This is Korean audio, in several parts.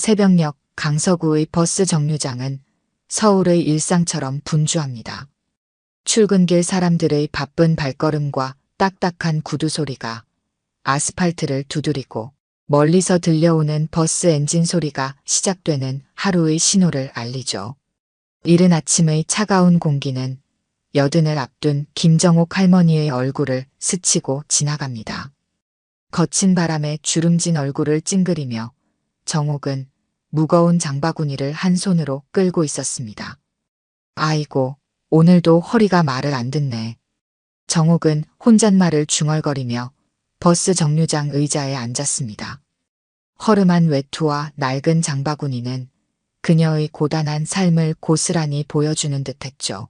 새벽녘 강서구의 버스 정류장은 서울의 일상처럼 분주합니다. 출근길 사람들의 바쁜 발걸음과 딱딱한 구두 소리가 아스팔트를 두드리고 멀리서 들려오는 버스 엔진 소리가 시작되는 하루의 신호를 알리죠. 이른 아침의 차가운 공기는 여든을 앞둔 김정옥 할머니의 얼굴을 스치고 지나갑니다. 거친 바람에 주름진 얼굴을 찡그리며 정옥은 무거운 장바구니를 한 손으로 끌고 있었습니다. 아이고, 오늘도 허리가 말을 안 듣네. 정옥은 혼잣말을 중얼거리며 버스 정류장 의자에 앉았습니다. 허름한 외투와 낡은 장바구니는 그녀의 고단한 삶을 고스란히 보여주는 듯했죠.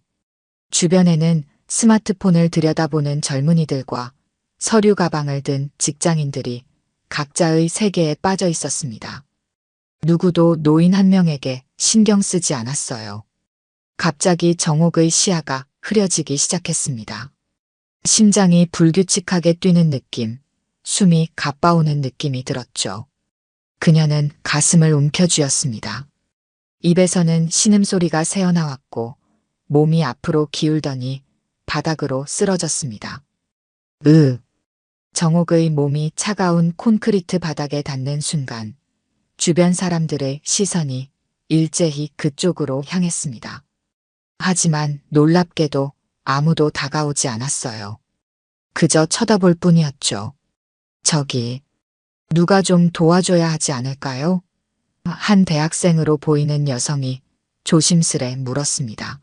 주변에는 스마트폰을 들여다보는 젊은이들과 서류 가방을 든 직장인들이 각자의 세계에 빠져 있었습니다. 누구도 노인 한 명에게 신경 쓰지 않았어요. 갑자기 정옥의 시야가 흐려지기 시작했습니다. 심장이 불규칙하게 뛰는 느낌, 숨이 가빠오는 느낌이 들었죠. 그녀는 가슴을 움켜쥐었습니다. 입에서는 신음소리가 새어나왔고 몸이 앞으로 기울더니 바닥으로 쓰러졌습니다. 정옥의 몸이 차가운 콘크리트 바닥에 닿는 순간 주변 사람들의 시선이 일제히 그쪽으로 향했습니다. 하지만 놀랍게도 아무도 다가오지 않았어요. 그저 쳐다볼 뿐이었죠. 저기, 누가 좀 도와줘야 하지 않을까요? 한 대학생으로 보이는 여성이 조심스레 물었습니다.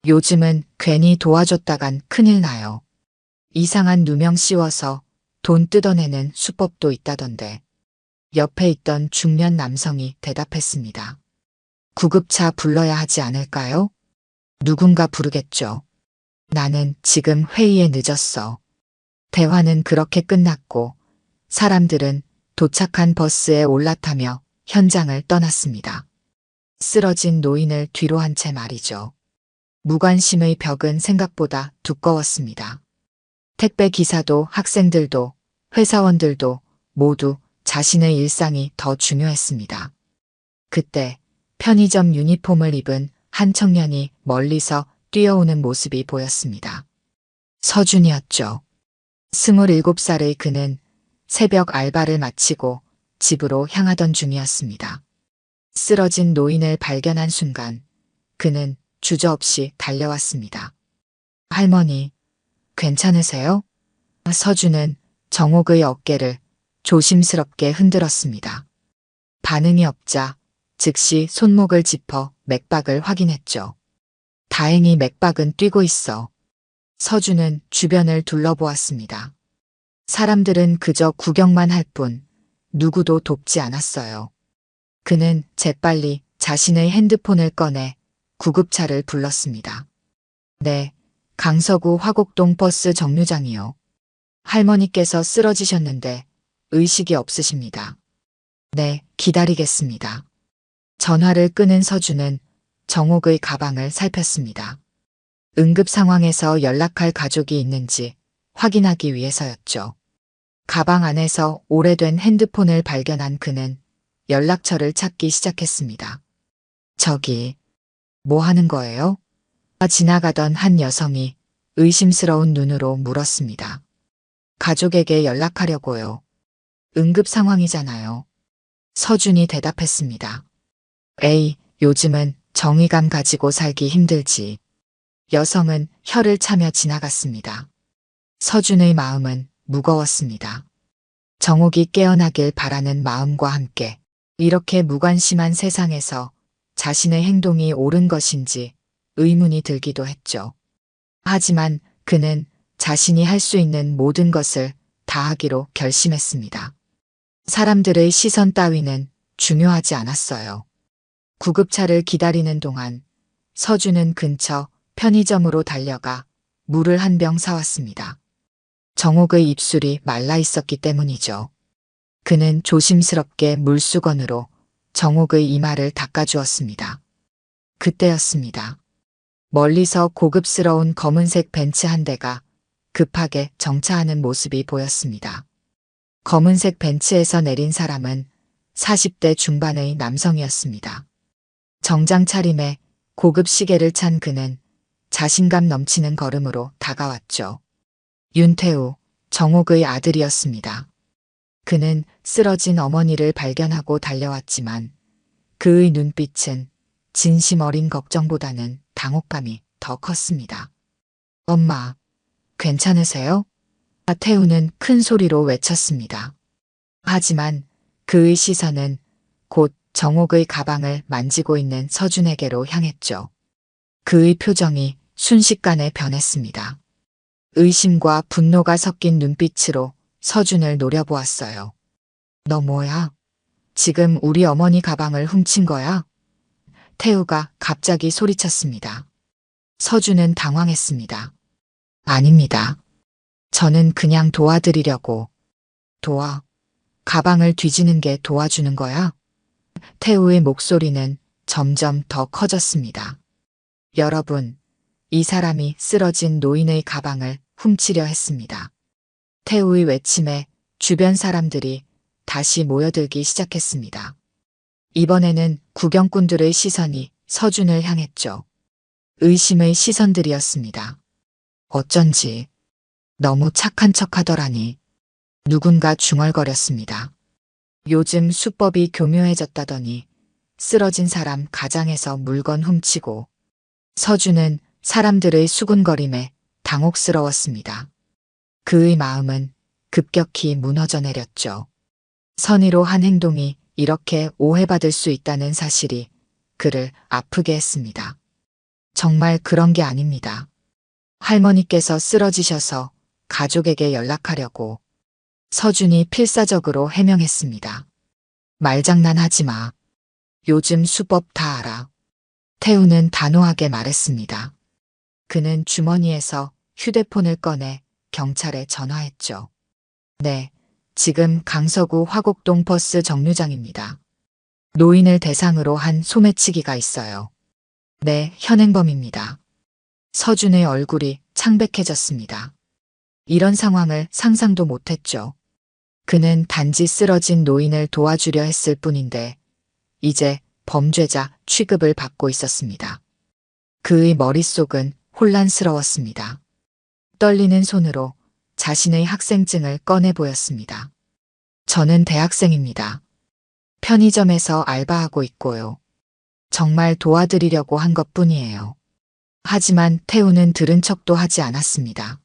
요즘은 괜히 도와줬다간 큰일 나요. 이상한 누명 씌워서 돈 뜯어내는 수법도 있다던데. 옆에 있던 중년 남성이 대답했습니다. 구급차 불러야 하지 않을까요? 누군가 부르겠죠. 나는 지금 회의에 늦었어. 대화는 그렇게 끝났고 사람들은 도착한 버스에 올라타며 현장을 떠났습니다. 쓰러진 노인을 뒤로 한 채 말이죠. 무관심의 벽은 생각보다 두꺼웠습니다. 택배 기사도 학생들도 회사원들도 모두 자신의 일상이 더 중요했습니다. 그때 편의점 유니폼을 입은 한 청년이 멀리서 뛰어오는 모습이 보였습니다. 서준이었죠. 27살의 그는 새벽 알바를 마치고 집으로 향하던 중이었습니다. 쓰러진 노인을 발견한 순간 그는 주저없이 달려왔습니다. 할머니, 괜찮으세요? 서준은 정옥의 어깨를 조심스럽게 흔들었습니다. 반응이 없자 즉시 손목을 짚어 맥박을 확인했죠. 다행히 맥박은 뛰고 있어. 서준은 주변을 둘러보았습니다. 사람들은 그저 구경만 할 뿐 누구도 돕지 않았어요. 그는 재빨리 자신의 핸드폰을 꺼내 구급차를 불렀습니다. 네, 강서구 화곡동 버스 정류장이요. 할머니께서 쓰러지셨는데 의식이 없으십니다. 네, 기다리겠습니다. 전화를 끊은 서준은 정옥의 가방을 살폈습니다. 응급 상황에서 연락할 가족이 있는지 확인하기 위해서였죠. 가방 안에서 오래된 핸드폰을 발견한 그는 연락처를 찾기 시작했습니다. 저기, 뭐 하는 거예요? 지나가던 한 여성이 의심스러운 눈으로 물었습니다. 가족에게 연락하려고요. 응급 상황이잖아요. 서준이 대답했습니다. 에이, 요즘은 정의감 가지고 살기 힘들지. 여성은 혀를 차며 지나갔습니다. 서준의 마음은 무거웠습니다. 정옥이 깨어나길 바라는 마음과 함께 이렇게 무관심한 세상에서 자신의 행동이 옳은 것인지 의문이 들기도 했죠. 하지만 그는 자신이 할 수 있는 모든 것을 다하기로 결심했습니다. 사람들의 시선 따위는 중요하지 않았어요. 구급차를 기다리는 동안 서준은 근처 편의점으로 달려가 물을 한 병 사왔습니다. 정옥의 입술이 말라 있었기 때문이죠. 그는 조심스럽게 물수건으로 정옥의 이마를 닦아주었습니다. 그때였습니다. 멀리서 고급스러운 검은색 벤츠 한 대가 급하게 정차하는 모습이 보였습니다. 검은색 벤츠에서 내린 사람은 40대 중반의 남성이었습니다. 정장 차림에 고급 시계를 찬 그는 자신감 넘치는 걸음으로 다가왔죠. 윤태우, 정옥의 아들이었습니다. 그는 쓰러진 어머니를 발견하고 달려왔지만 그의 눈빛은 진심 어린 걱정보다는 당혹감이 더 컸습니다. 엄마, 괜찮으세요? 태우는 큰 소리로 외쳤습니다. 하지만 그의 시선은 곧 정옥의 가방을 만지고 있는 서준에게로 향했죠. 그의 표정이 순식간에 변했습니다. 의심과 분노가 섞인 눈빛으로 서준을 노려보았어요. 너 뭐야? 지금 우리 어머니 가방을 훔친 거야? 태우가 갑자기 소리쳤습니다. 서준은 당황했습니다. 아닙니다. 저는 그냥 도와드리려고. 가방을 뒤지는 게 도와주는 거야? 태우의 목소리는 점점 더 커졌습니다. 여러분, 이 사람이 쓰러진 노인의 가방을 훔치려 했습니다. 태우의 외침에 주변 사람들이 다시 모여들기 시작했습니다. 이번에는 구경꾼들의 시선이 서준을 향했죠. 의심의 시선들이었습니다. 어쩐지 너무 착한 척하더라니. 누군가 중얼거렸습니다. 요즘 수법이 교묘해졌다더니 쓰러진 사람 가장에서 물건 훔치고. 서준은 사람들의 수군거림에 당혹스러웠습니다. 그의 마음은 급격히 무너져 내렸죠. 선의로 한 행동이 이렇게 오해받을 수 있다는 사실이 그를 아프게 했습니다. 정말 그런 게 아닙니다. 할머니께서 쓰러지셔서 가족에게 연락하려고. 서준이 필사적으로 해명했습니다. 말장난하지 마. 요즘 수법 다 알아. 태우는 단호하게 말했습니다. 그는 주머니에서 휴대폰을 꺼내 경찰에 전화했죠. 네, 지금 강서구 화곡동 버스 정류장입니다. 노인을 대상으로 한 소매치기가 있어요. 네, 현행범입니다. 서준의 얼굴이 창백해졌습니다. 이런 상황을 상상도 못했죠. 그는 단지 쓰러진 노인을 도와주려 했을 뿐인데 이제 범죄자 취급을 받고 있었습니다. 그의 머릿속은 혼란스러웠습니다. 떨리는 손으로 자신의 학생증을 꺼내 보였습니다. 저는 대학생입니다. 편의점에서 알바하고 있고요. 정말 도와드리려고 한 것뿐이에요. 하지만 태우는 들은 척도 하지 않았습니다.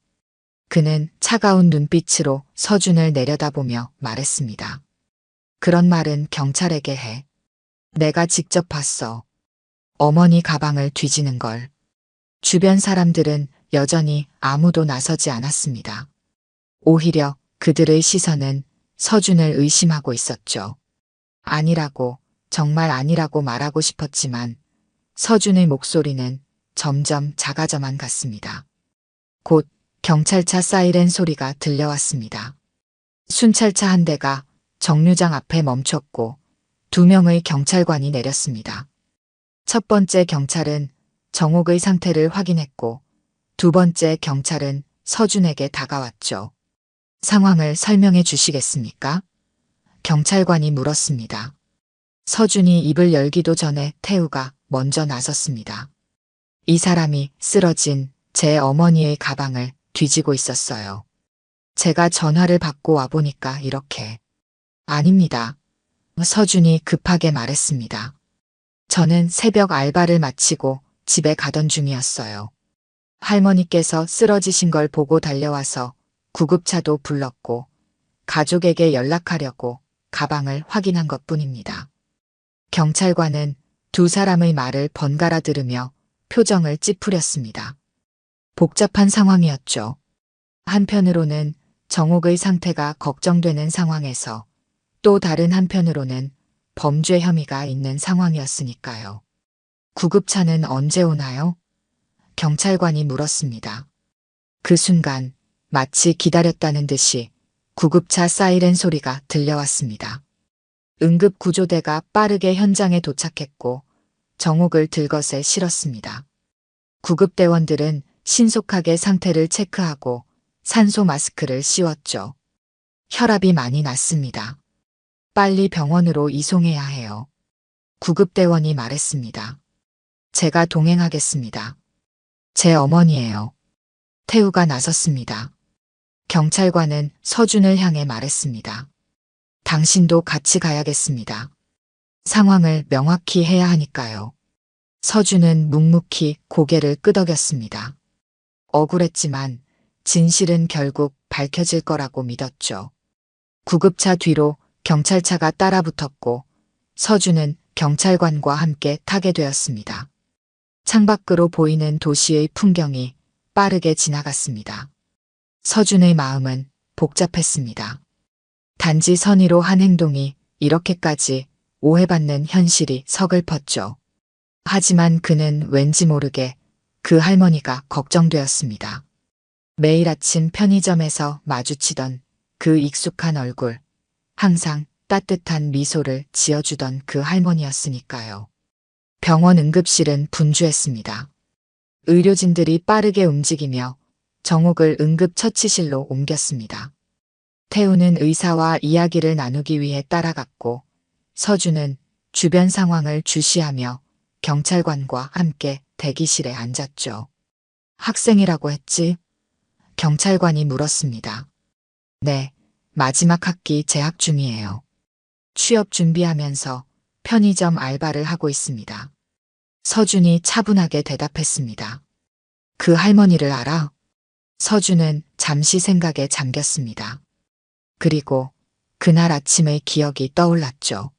그는 차가운 눈빛으로 서준을 내려다보며 말했습니다. 그런 말은 경찰에게 해. 내가 직접 봤어. 어머니 가방을 뒤지는 걸. 주변 사람들은 여전히 아무도 나서지 않았습니다. 오히려 그들의 시선은 서준을 의심하고 있었죠. 아니라고, 정말 아니라고 말하고 싶었지만 서준의 목소리는 점점 작아져만 갔습니다. 곧 경찰차 사이렌 소리가 들려왔습니다. 순찰차 한 대가 정류장 앞에 멈췄고 2명의 경찰관이 내렸습니다. 첫 번째 경찰은 정옥의 상태를 확인했고 두 번째 경찰은 서준에게 다가왔죠. 상황을 설명해 주시겠습니까? 경찰관이 물었습니다. 서준이 입을 열기도 전에 태우가 먼저 나섰습니다. 이 사람이 쓰러진 제 어머니의 가방을 뒤지고 있었어요. 제가 전화를 받고 와보니까 이렇게. 아닙니다. 서준이 급하게 말했습니다. 저는 새벽 알바를 마치고 집에 가던 중이었어요. 할머니께서 쓰러지신 걸 보고 달려와서 구급차도 불렀고 가족에게 연락하려고 가방을 확인한 것뿐입니다. 경찰관은 두 사람의 말을 번갈아 들으며 표정을 찌푸렸습니다. 복잡한 상황이었죠. 한편으로는 정옥의 상태가 걱정되는 상황에서 또 다른 한편으로는 범죄 혐의가 있는 상황이었으니까요. 구급차는 언제 오나요? 경찰관이 물었습니다. 그 순간 마치 기다렸다는 듯이 구급차 사이렌 소리가 들려왔습니다. 응급구조대가 빠르게 현장에 도착했고 정옥을 들것에 실었습니다. 구급대원들은 신속하게 상태를 체크하고 산소 마스크를 씌웠죠. 혈압이 많이 났습니다. 빨리 병원으로 이송해야 해요. 구급대원이 말했습니다. 제가 동행하겠습니다. 제 어머니예요. 태우가 나섰습니다. 경찰관은 서준을 향해 말했습니다. 당신도 같이 가야겠습니다. 상황을 명확히 해야 하니까요. 서준은 묵묵히 고개를 끄덕였습니다. 억울했지만 진실은 결국 밝혀질 거라고 믿었죠. 구급차 뒤로 경찰차가 따라붙었고 서준은 경찰관과 함께 타게 되었습니다. 창밖으로 보이는 도시의 풍경이 빠르게 지나갔습니다. 서준의 마음은 복잡했습니다. 단지 선의로 한 행동이 이렇게까지 오해받는 현실이 서글펐죠. 하지만 그는 왠지 모르게 그 할머니가 걱정되었습니다. 매일 아침 편의점에서 마주치던 그 익숙한 얼굴, 항상 따뜻한 미소를 지어주던 그 할머니였으니까요. 병원 응급실은 분주했습니다. 의료진들이 빠르게 움직이며 정옥을 응급처치실로 옮겼습니다. 태우는 의사와 이야기를 나누기 위해 따라갔고 서준은 주변 상황을 주시하며 경찰관과 함께 대기실에 앉았죠. 학생이라고 했지? 경찰관이 물었습니다. 네, 마지막 학기 재학 중이에요. 취업 준비하면서 편의점 알바를 하고 있습니다. 서준이 차분하게 대답했습니다. 그 할머니를 알아? 서준은 잠시 생각에 잠겼습니다. 그리고 그날 아침의 기억이 떠올랐죠.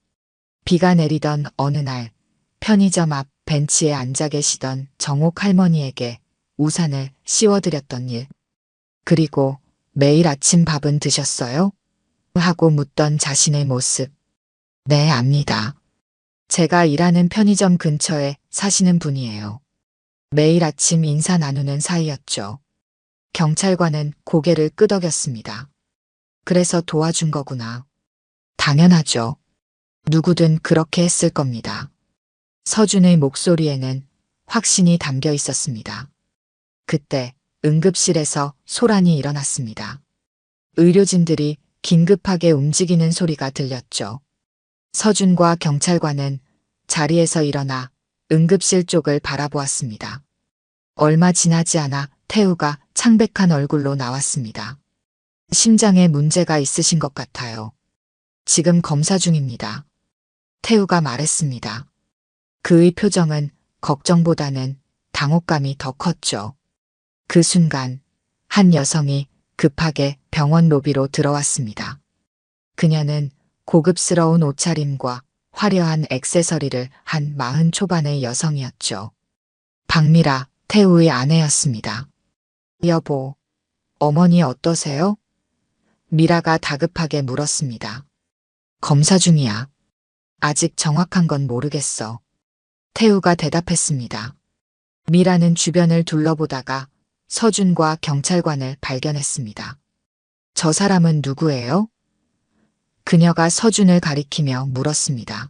비가 내리던 어느 날 편의점 앞 벤치에 앉아 계시던 정옥 할머니에게 우산을 씌워드렸던 일. 그리고 매일 아침 밥은 드셨어요? 하고 묻던 자신의 모습. 네, 압니다. 제가 일하는 편의점 근처에 사시는 분이에요. 매일 아침 인사 나누는 사이였죠. 경찰관은 고개를 끄덕였습니다. 그래서 도와준 거구나. 당연하죠. 누구든 그렇게 했을 겁니다. 서준의 목소리에는 확신이 담겨 있었습니다. 그때 응급실에서 소란이 일어났습니다. 의료진들이 긴급하게 움직이는 소리가 들렸죠. 서준과 경찰관은 자리에서 일어나 응급실 쪽을 바라보았습니다. 얼마 지나지 않아 태우가 창백한 얼굴로 나왔습니다. 심장에 문제가 있으신 것 같아요. 지금 검사 중입니다. 태우가 말했습니다. 그의 표정은 걱정보다는 당혹감이 더 컸죠. 그 순간 한 여성이 급하게 병원 로비로 들어왔습니다. 그녀는 고급스러운 옷차림과 화려한 액세서리를 한 40 초반의 여성이었죠. 박미라, 태우의 아내였습니다. 여보, 어머니 어떠세요? 미라가 다급하게 물었습니다. 검사 중이야. 아직 정확한 건 모르겠어. 태우가 대답했습니다. 미라는 주변을 둘러보다가 서준과 경찰관을 발견했습니다. 저 사람은 누구예요? 그녀가 서준을 가리키며 물었습니다.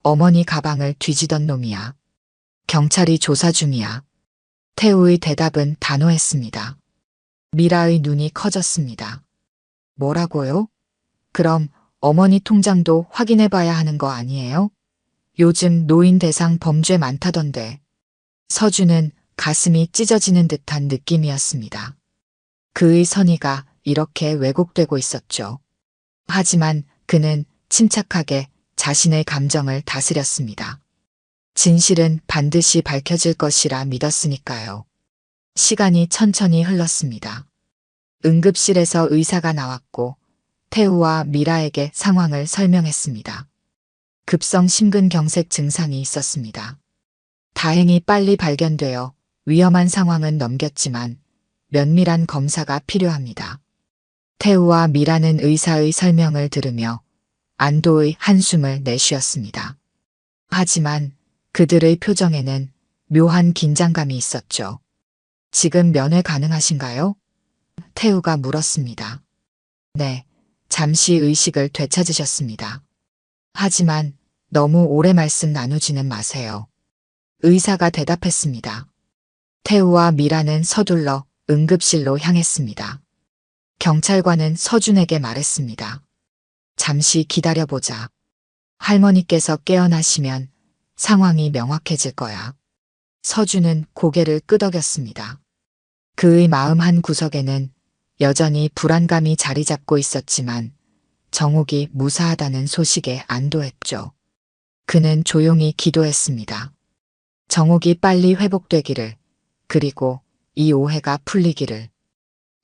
어머니 가방을 뒤지던 놈이야. 경찰이 조사 중이야. 태우의 대답은 단호했습니다. 미라의 눈이 커졌습니다. 뭐라고요? 그럼 어머니 통장도 확인해봐야 하는 거 아니에요? 요즘 노인 대상 범죄 많다던데. 서준은 가슴이 찢어지는 듯한 느낌이었습니다. 그의 선의가 이렇게 왜곡되고 있었죠. 하지만 그는 침착하게 자신의 감정을 다스렸습니다. 진실은 반드시 밝혀질 것이라 믿었으니까요. 시간이 천천히 흘렀습니다. 응급실에서 의사가 나왔고 태우와 미라에게 상황을 설명했습니다. 급성 심근경색 증상이 있었습니다. 다행히 빨리 발견되어 위험한 상황은 넘겼지만 면밀한 검사가 필요합니다. 태우와 미라는 의사의 설명을 들으며 안도의 한숨을 내쉬었습니다. 하지만 그들의 표정에는 묘한 긴장감이 있었죠. 지금 면회 가능하신가요? 태우가 물었습니다. 네, 잠시 의식을 되찾으셨습니다. 하지만 너무 오래 말씀 나누지는 마세요. 의사가 대답했습니다. 태우와 미라는 서둘러 응급실로 향했습니다. 경찰관은 서준에게 말했습니다. 잠시 기다려보자. 할머니께서 깨어나시면 상황이 명확해질 거야. 서준은 고개를 끄덕였습니다. 그의 마음 한 구석에는 여전히 불안감이 자리 잡고 있었지만 정옥이 무사하다는 소식에 안도했죠. 그는 조용히 기도했습니다. 정옥이 빨리 회복되기를, 그리고 이 오해가 풀리기를.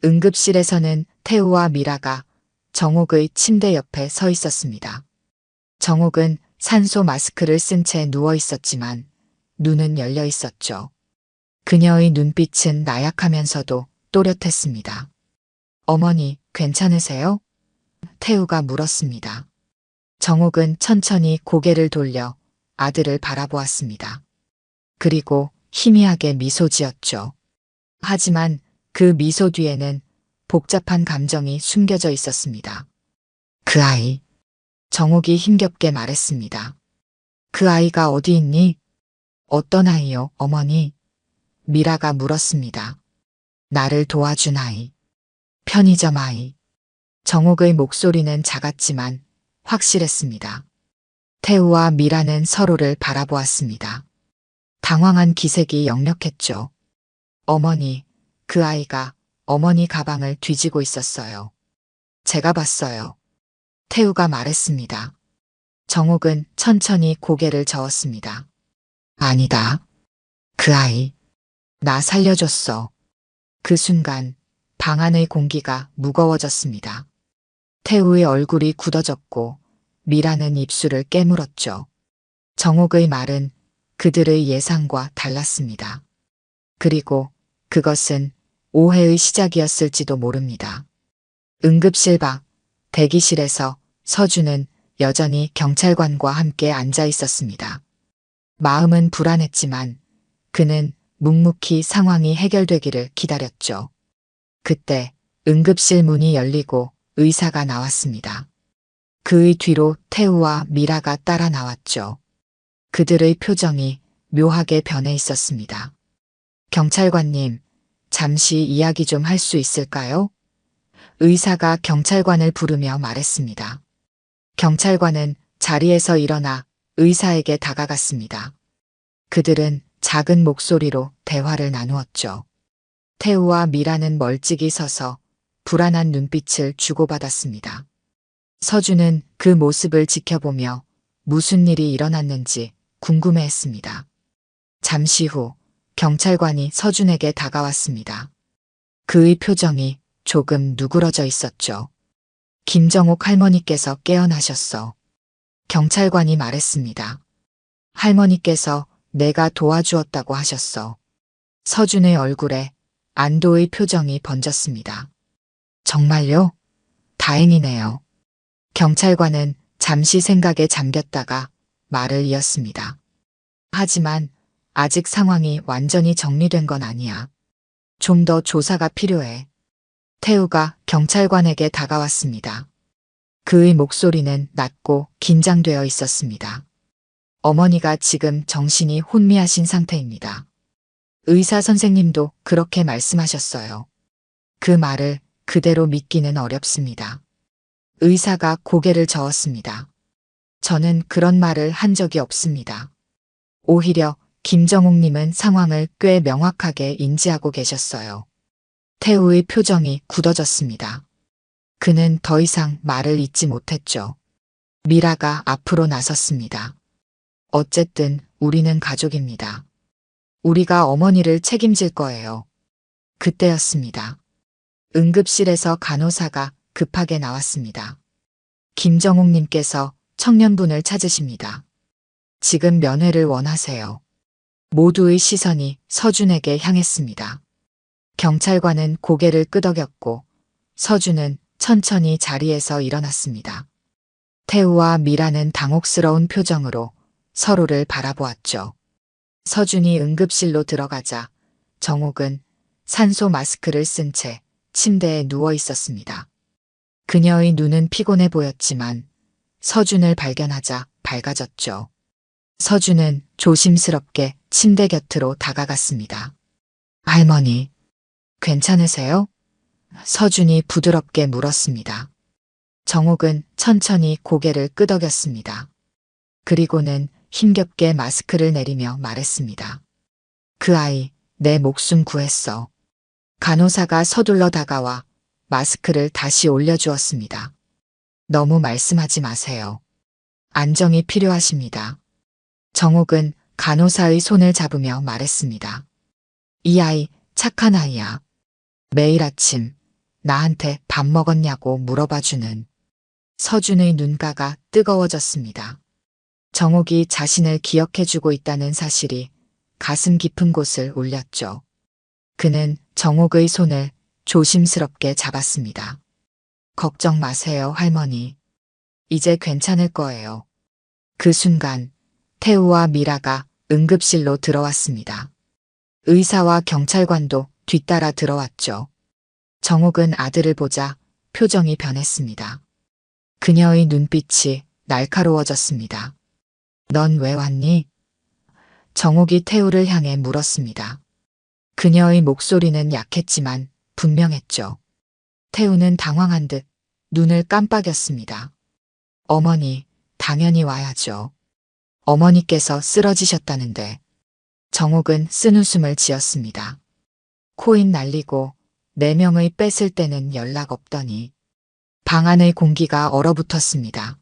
응급실에서는 태우와 미라가 정옥의 침대 옆에 서 있었습니다. 정옥은 산소 마스크를 쓴 채 누워 있었지만 눈은 열려 있었죠. 그녀의 눈빛은 나약하면서도 또렷했습니다. 어머니, 괜찮으세요? 태우가 물었습니다. 정옥은 천천히 고개를 돌려 아들을 바라보았습니다. 그리고 희미하게 미소 지었죠. 하지만 그 미소 뒤에는 복잡한 감정이 숨겨져 있었습니다. 그 아이. 정옥이 힘겹게 말했습니다. 그 아이가 어디 있니? 어떤 아이요, 어머니? 미라가 물었습니다. 나를 도와준 아이. 편의점 아이. 정옥의 목소리는 작았지만 확실했습니다. 태우와 미라는 서로를 바라보았습니다. 당황한 기색이 역력했죠. 어머니, 그 아이가 어머니 가방을 뒤지고 있었어요. 제가 봤어요. 태우가 말했습니다. 정옥은 천천히 고개를 저었습니다. 아니다. 그 아이. 나 살려줬어. 그 순간 방 안의 공기가 무거워졌습니다. 태우의 얼굴이 굳어졌고 미라는 입술을 깨물었죠. 정옥의 말은 그들의 예상과 달랐습니다. 그리고 그것은 오해의 시작이었을지도 모릅니다. 응급실 밖 대기실에서 서준은 여전히 경찰관과 함께 앉아 있었습니다. 마음은 불안했지만 그는 묵묵히 상황이 해결되기를 기다렸죠. 그때 응급실 문이 열리고 의사가 나왔습니다. 그의 뒤로 태우와 미라가 따라 나왔죠. 그들의 표정이 묘하게 변해 있었습니다. 경찰관님, 잠시 이야기 좀 할 수 있을까요? 의사가 경찰관을 부르며 말했습니다. 경찰관은 자리에서 일어나 의사에게 다가갔습니다. 그들은 작은 목소리로 대화를 나누었죠. 태우와 미라는 멀찍이 서서 불안한 눈빛을 주고받았습니다. 서준은 그 모습을 지켜보며 무슨 일이 일어났는지 궁금해했습니다. 잠시 후 경찰관이 서준에게 다가왔습니다. 그의 표정이 조금 누그러져 있었죠. 김정옥 할머니께서 깨어나셨어. 경찰관이 말했습니다. 할머니께서 내가 도와주었다고 하셨어. 서준의 얼굴에 안도의 표정이 번졌습니다. 정말요? 다행이네요. 경찰관은 잠시 생각에 잠겼다가 말을 이었습니다. 하지만 아직 상황이 완전히 정리된 건 아니야. 좀 더 조사가 필요해. 태우가 경찰관에게 다가왔습니다. 그의 목소리는 낮고 긴장되어 있었습니다. 어머니가 지금 정신이 혼미하신 상태입니다. 의사 선생님도 그렇게 말씀하셨어요. 그 말을 그대로 믿기는 어렵습니다. 의사가 고개를 저었습니다. 저는 그런 말을 한 적이 없습니다. 오히려 김정옥님은 상황을 꽤 명확하게 인지하고 계셨어요. 태우의 표정이 굳어졌습니다. 그는 더 이상 말을 잇지 못했죠. 미라가 앞으로 나섰습니다. 어쨌든 우리는 가족입니다. 우리가 어머니를 책임질 거예요. 그때였습니다. 응급실에서 간호사가 급하게 나왔습니다. 김정옥님께서 청년분을 찾으십니다. 지금 면회를 원하세요. 모두의 시선이 서준에게 향했습니다. 경찰관은 고개를 끄덕였고 서준은 천천히 자리에서 일어났습니다. 태우와 미라는 당혹스러운 표정으로 서로를 바라보았죠. 서준이 응급실로 들어가자 정옥은 산소 마스크를 쓴 채 침대에 누워 있었습니다. 그녀의 눈은 피곤해 보였지만 서준을 발견하자 밝아졌죠. 서준은 조심스럽게 침대 곁으로 다가갔습니다. 할머니, 괜찮으세요? 서준이 부드럽게 물었습니다. 정옥은 천천히 고개를 끄덕였습니다. 그리고는 힘겹게 마스크를 내리며 말했습니다. 그 아이, 내 목숨 구했어. 간호사가 서둘러 다가와 마스크를 다시 올려주었습니다. 너무 말씀하지 마세요. 안정이 필요하십니다. 정옥은 간호사의 손을 잡으며 말했습니다. 이 아이 착한 아이야. 매일 아침 나한테 밥 먹었냐고 물어봐주는. 서준의 눈가가 뜨거워졌습니다. 정옥이 자신을 기억해주고 있다는 사실이 가슴 깊은 곳을 울렸죠. 그는 정옥의 손을 조심스럽게 잡았습니다. 걱정 마세요, 할머니. 이제 괜찮을 거예요. 그 순간 태우와 미라가 응급실로 들어왔습니다. 의사와 경찰관도 뒤따라 들어왔죠. 정옥은 아들을 보자 표정이 변했습니다. 그녀의 눈빛이 날카로워졌습니다. 넌 왜 왔니? 정옥이 태우를 향해 물었습니다. 그녀의 목소리는 약했지만 분명했죠. 태우는 당황한 듯 눈을 깜빡였습니다. 어머니, 당연히 와야죠. 어머니께서 쓰러지셨다는데. 정옥은 쓴웃음을 지었습니다. 코인 날리고 4명의 뺐을 때는 연락 없더니. 방 안의 공기가 얼어붙었습니다.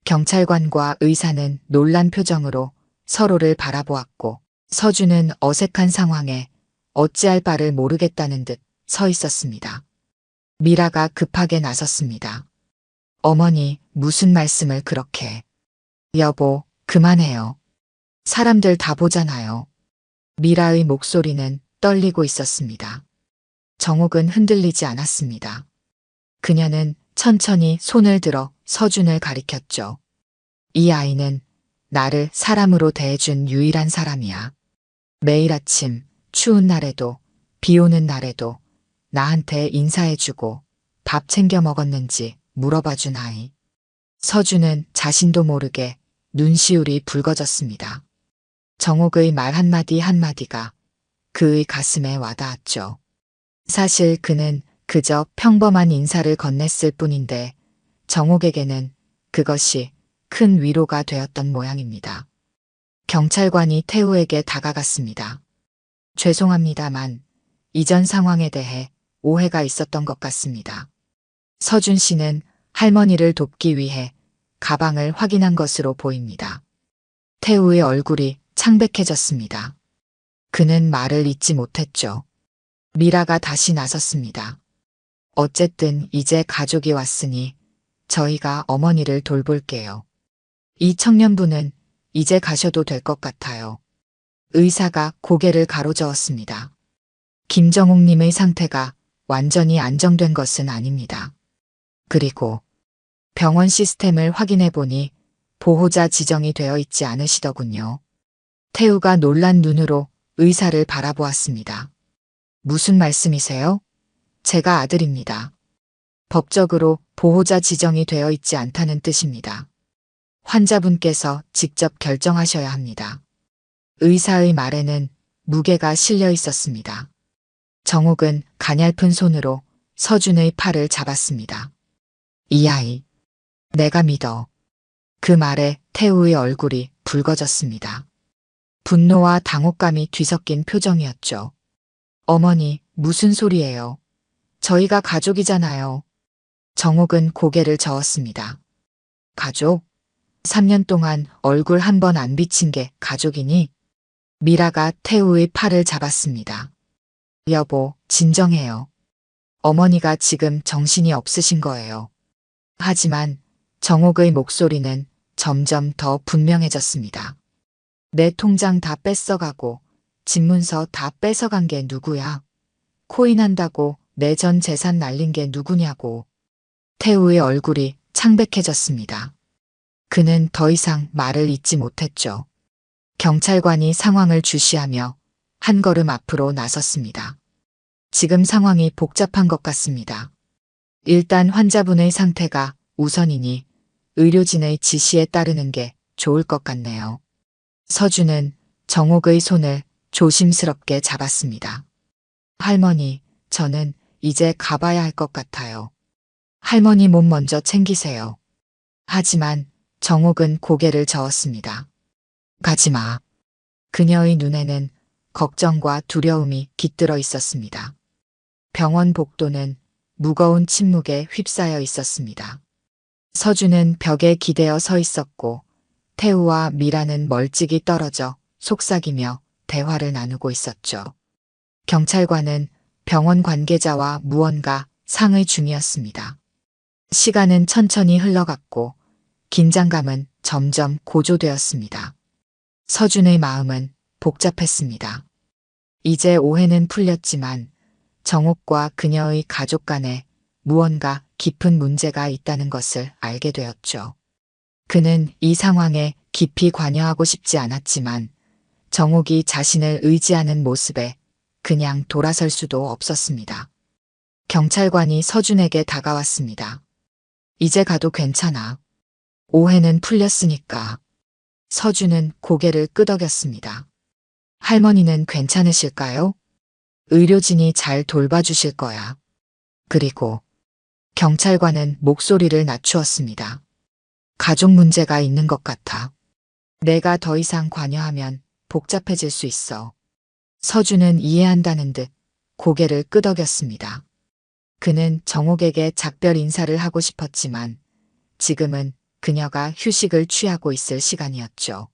경찰관과 의사는 놀란 표정으로 서로를 바라보았고 서준은 어색한 상황에 어찌할 바를 모르겠다는 듯 서 있었습니다. 미라가 급하게 나섰습니다. 어머니, 무슨 말씀을 그렇게. 여보, 그만해요. 사람들 다 보잖아요. 미라의 목소리는 떨리고 있었습니다. 정옥은 흔들리지 않았습니다. 그녀는 천천히 손을 들어 서준을 가리켰죠. 이 아이는 나를 사람으로 대해준 유일한 사람이야. 매일 아침, 추운 날에도, 비 오는 날에도 나한테 인사해주고 밥 챙겨 먹었는지 물어봐준 아이. 서준은 자신도 모르게 눈시울이 붉어졌습니다. 정옥의 말 한마디 한마디가 그의 가슴에 와닿았죠. 사실 그는 그저 평범한 인사를 건넸을 뿐인데 정옥에게는 그것이 큰 위로가 되었던 모양입니다. 경찰관이 태우에게 다가갔습니다. 죄송합니다만 이전 상황에 대해 오해가 있었던 것 같습니다. 서준 씨는 할머니를 돕기 위해 가방을 확인한 것으로 보입니다. 태우의 얼굴이 창백해졌습니다. 그는 말을 잇지 못했죠. 미라가 다시 나섰습니다. 어쨌든 이제 가족이 왔으니 저희가 어머니를 돌볼게요. 이 청년분은 이제 가셔도 될 것 같아요. 의사가 고개를 가로저었습니다. 김정옥님의 상태가 완전히 안정된 것은 아닙니다. 그리고 병원 시스템을 확인해 보니 보호자 지정이 되어 있지 않으시더군요. 태우가 놀란 눈으로 의사를 바라보았습니다. 무슨 말씀이세요? 제가 아들입니다. 법적으로 보호자 지정이 되어 있지 않다는 뜻입니다. 환자분께서 직접 결정하셔야 합니다. 의사의 말에는 무게가 실려 있었습니다. 정옥은 가냘픈 손으로 서준의 팔을 잡았습니다. 이 아이, 내가 믿어. 그 말에 태우의 얼굴이 붉어졌습니다. 분노와 당혹감이 뒤섞인 표정이었죠. 어머니, 무슨 소리예요? 저희가 가족이잖아요. 정옥은 고개를 저었습니다. 가족? 3년 동안 얼굴 한 번 안 비친 게 가족이니? 미라가 태우의 팔을 잡았습니다. 여보, 진정해요. 어머니가 지금 정신이 없으신 거예요. 하지만 정옥의 목소리는 점점 더 분명해졌습니다. 내 통장 다 뺏어가고 집문서 다 뺏어간 게 누구야? 코인 한다고 내 전 재산 날린 게 누구냐고. 태우의 얼굴이 창백해졌습니다. 그는 더 이상 말을 잇지 못했죠. 경찰관이 상황을 주시하며 한 걸음 앞으로 나섰습니다. 지금 상황이 복잡한 것 같습니다. 일단 환자분의 상태가 우선이니 의료진의 지시에 따르는 게 좋을 것 같네요. 서준은 정옥의 손을 조심스럽게 잡았습니다. 할머니, 저는 이제 가봐야 할 것 같아요. 할머니 몸 먼저 챙기세요. 하지만 정옥은 고개를 저었습니다. 가지마. 그녀의 눈에는 걱정과 두려움이 깃들어 있었습니다. 병원 복도는 무거운 침묵에 휩싸여 있었습니다. 서준은 벽에 기대어 서 있었고 태우와 미라는 멀찍이 떨어져 속삭이며 대화를 나누고 있었죠. 경찰관은 병원 관계자와 무언가 상의 중이었습니다. 시간은 천천히 흘러갔고 긴장감은 점점 고조되었습니다. 서준의 마음은 복잡했습니다. 이제 오해는 풀렸지만 정옥과 그녀의 가족 간에 무언가 깊은 문제가 있다는 것을 알게 되었죠. 그는 이 상황에 깊이 관여하고 싶지 않았지만 정옥이 자신을 의지하는 모습에 그냥 돌아설 수도 없었습니다. 경찰관이 서준에게 다가왔습니다. 이제 가도 괜찮아. 오해는 풀렸으니까. 서준은 고개를 끄덕였습니다. 할머니는 괜찮으실까요? 의료진이 잘 돌봐주실 거야. 그리고 경찰관은 목소리를 낮추었습니다. 가족 문제가 있는 것 같아. 내가 더 이상 관여하면 복잡해질 수 있어. 서준은 이해한다는 듯 고개를 끄덕였습니다. 그는 정옥에게 작별 인사를 하고 싶었지만 지금은 그녀가 휴식을 취하고 있을 시간이었죠.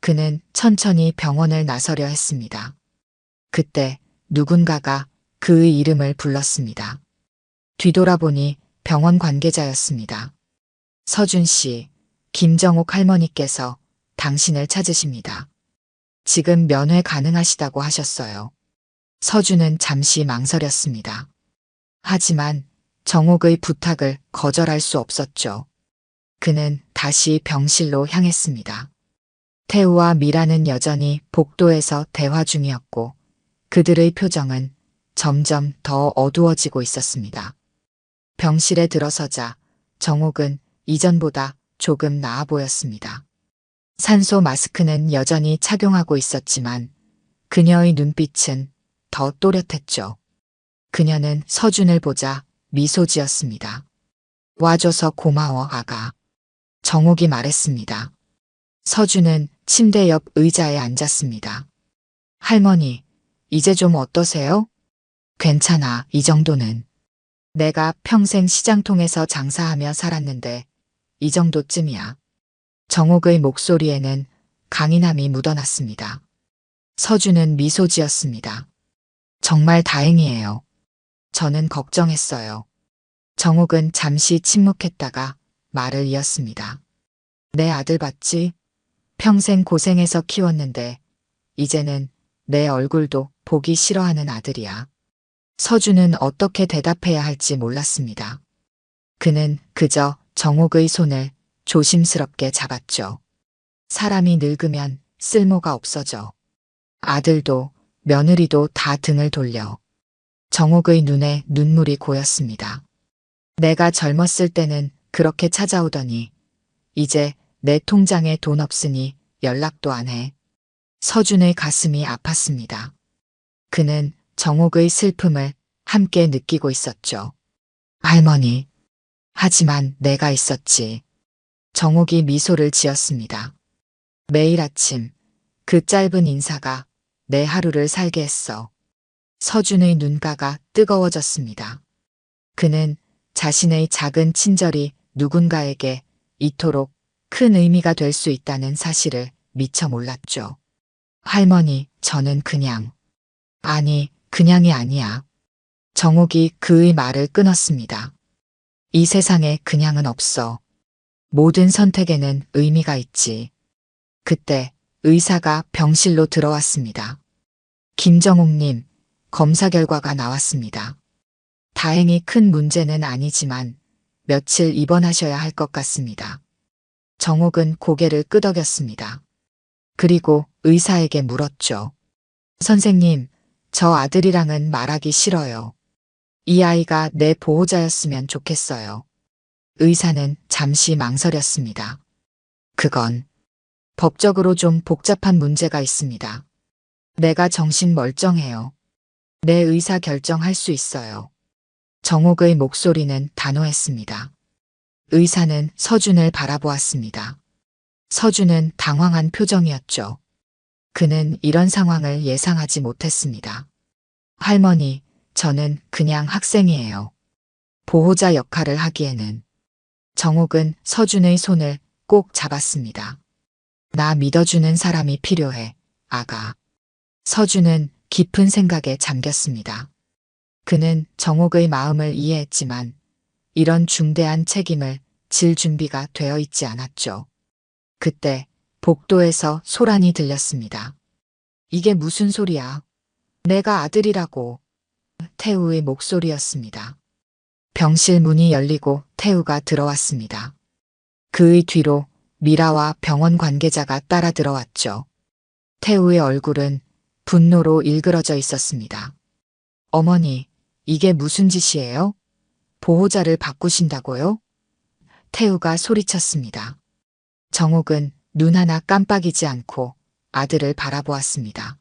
그는 천천히 병원을 나서려 했습니다. 그때 누군가가 그의 이름을 불렀습니다. 뒤돌아보니 병원 관계자였습니다. 서준 씨, 김정옥 할머니께서 당신을 찾으십니다. 지금 면회 가능하시다고 하셨어요. 서준은 잠시 망설였습니다. 하지만 정옥의 부탁을 거절할 수 없었죠. 그는 다시 병실로 향했습니다. 태우와 미라는 여전히 복도에서 대화 중이었고 그들의 표정은 점점 더 어두워지고 있었습니다. 병실에 들어서자 정옥은 이전보다 조금 나아 보였습니다. 산소 마스크는 여전히 착용하고 있었지만 그녀의 눈빛은 더 또렷했죠. 그녀는 서준을 보자 미소 지었습니다. 와줘서 고마워, 아가. 정옥이 말했습니다. 서준은 침대 옆 의자에 앉았습니다. 할머니, 이제 좀 어떠세요? 괜찮아, 이 정도는. 내가 평생 시장통에서 장사하며 살았는데 이 정도쯤이야. 정옥의 목소리에는 강인함이 묻어났습니다. 서준은 미소 지었습니다. 정말 다행이에요. 저는 걱정했어요. 정옥은 잠시 침묵했다가 말을 이었습니다. 내 아들 봤지? 평생 고생해서 키웠는데 이제는 내 얼굴도 보기 싫어하는 아들이야. 서준은 어떻게 대답해야 할지 몰랐습니다. 그는 그저 정옥의 손을 조심스럽게 잡았죠. 사람이 늙으면 쓸모가 없어져. 아들도 며느리도 다 등을 돌려. 정옥의 눈에 눈물이 고였습니다. 내가 젊었을 때는 그렇게 찾아오더니 이제 내 통장에 돈 없으니 연락도 안 해. 서준의 가슴이 아팠습니다. 그는 정옥의 슬픔을 함께 느끼고 있었죠. 할머니. 하지만 내가 있었지. 정옥이 미소를 지었습니다. 매일 아침 그 짧은 인사가 내 하루를 살게 했어. 서준의 눈가가 뜨거워졌습니다. 그는 자신의 작은 친절이 누군가에게 이토록 큰 의미가 될 수 있다는 사실을 미처 몰랐죠. 할머니, 저는 그냥. 아니, 그냥이 아니야. 정옥이 그의 말을 끊었습니다. 이 세상에 그냥은 없어. 모든 선택에는 의미가 있지. 그때 의사가 병실로 들어왔습니다. 김정옥님, 검사 결과가 나왔습니다. 다행히 큰 문제는 아니지만 며칠 입원하셔야 할 것 같습니다. 정옥은 고개를 끄덕였습니다. 그리고 의사에게 물었죠. 선생님, 저 아들이랑은 말하기 싫어요. 이 아이가 내 보호자였으면 좋겠어요. 의사는 잠시 망설였습니다. 그건 법적으로 좀 복잡한 문제가 있습니다. 내가 정신 멀쩡해요. 내 의사 결정할 수 있어요. 정옥의 목소리는 단호했습니다. 의사는 서준을 바라보았습니다. 서준은 당황한 표정이었죠. 그는 이런 상황을 예상하지 못했습니다. 할머니, 저는 그냥 학생이에요. 보호자 역할을 하기에는. 정옥은 서준의 손을 꼭 잡았습니다. 나 믿어주는 사람이 필요해, 아가. 서준은 깊은 생각에 잠겼습니다. 그는 정옥의 마음을 이해했지만 이런 중대한 책임을 질 준비가 되어 있지 않았죠. 그때 복도에서 소란이 들렸습니다. 이게 무슨 소리야? 내가 아들이라고. 태우의 목소리였습니다. 병실 문이 열리고 태우가 들어왔습니다. 그의 뒤로 미라와 병원 관계자가 따라 들어왔죠. 태우의 얼굴은 분노로 일그러져 있었습니다. 어머니, 이게 무슨 짓이에요? 보호자를 바꾸신다고요? 태우가 소리쳤습니다. 정옥은 눈 하나 깜빡이지 않고 아들을 바라보았습니다.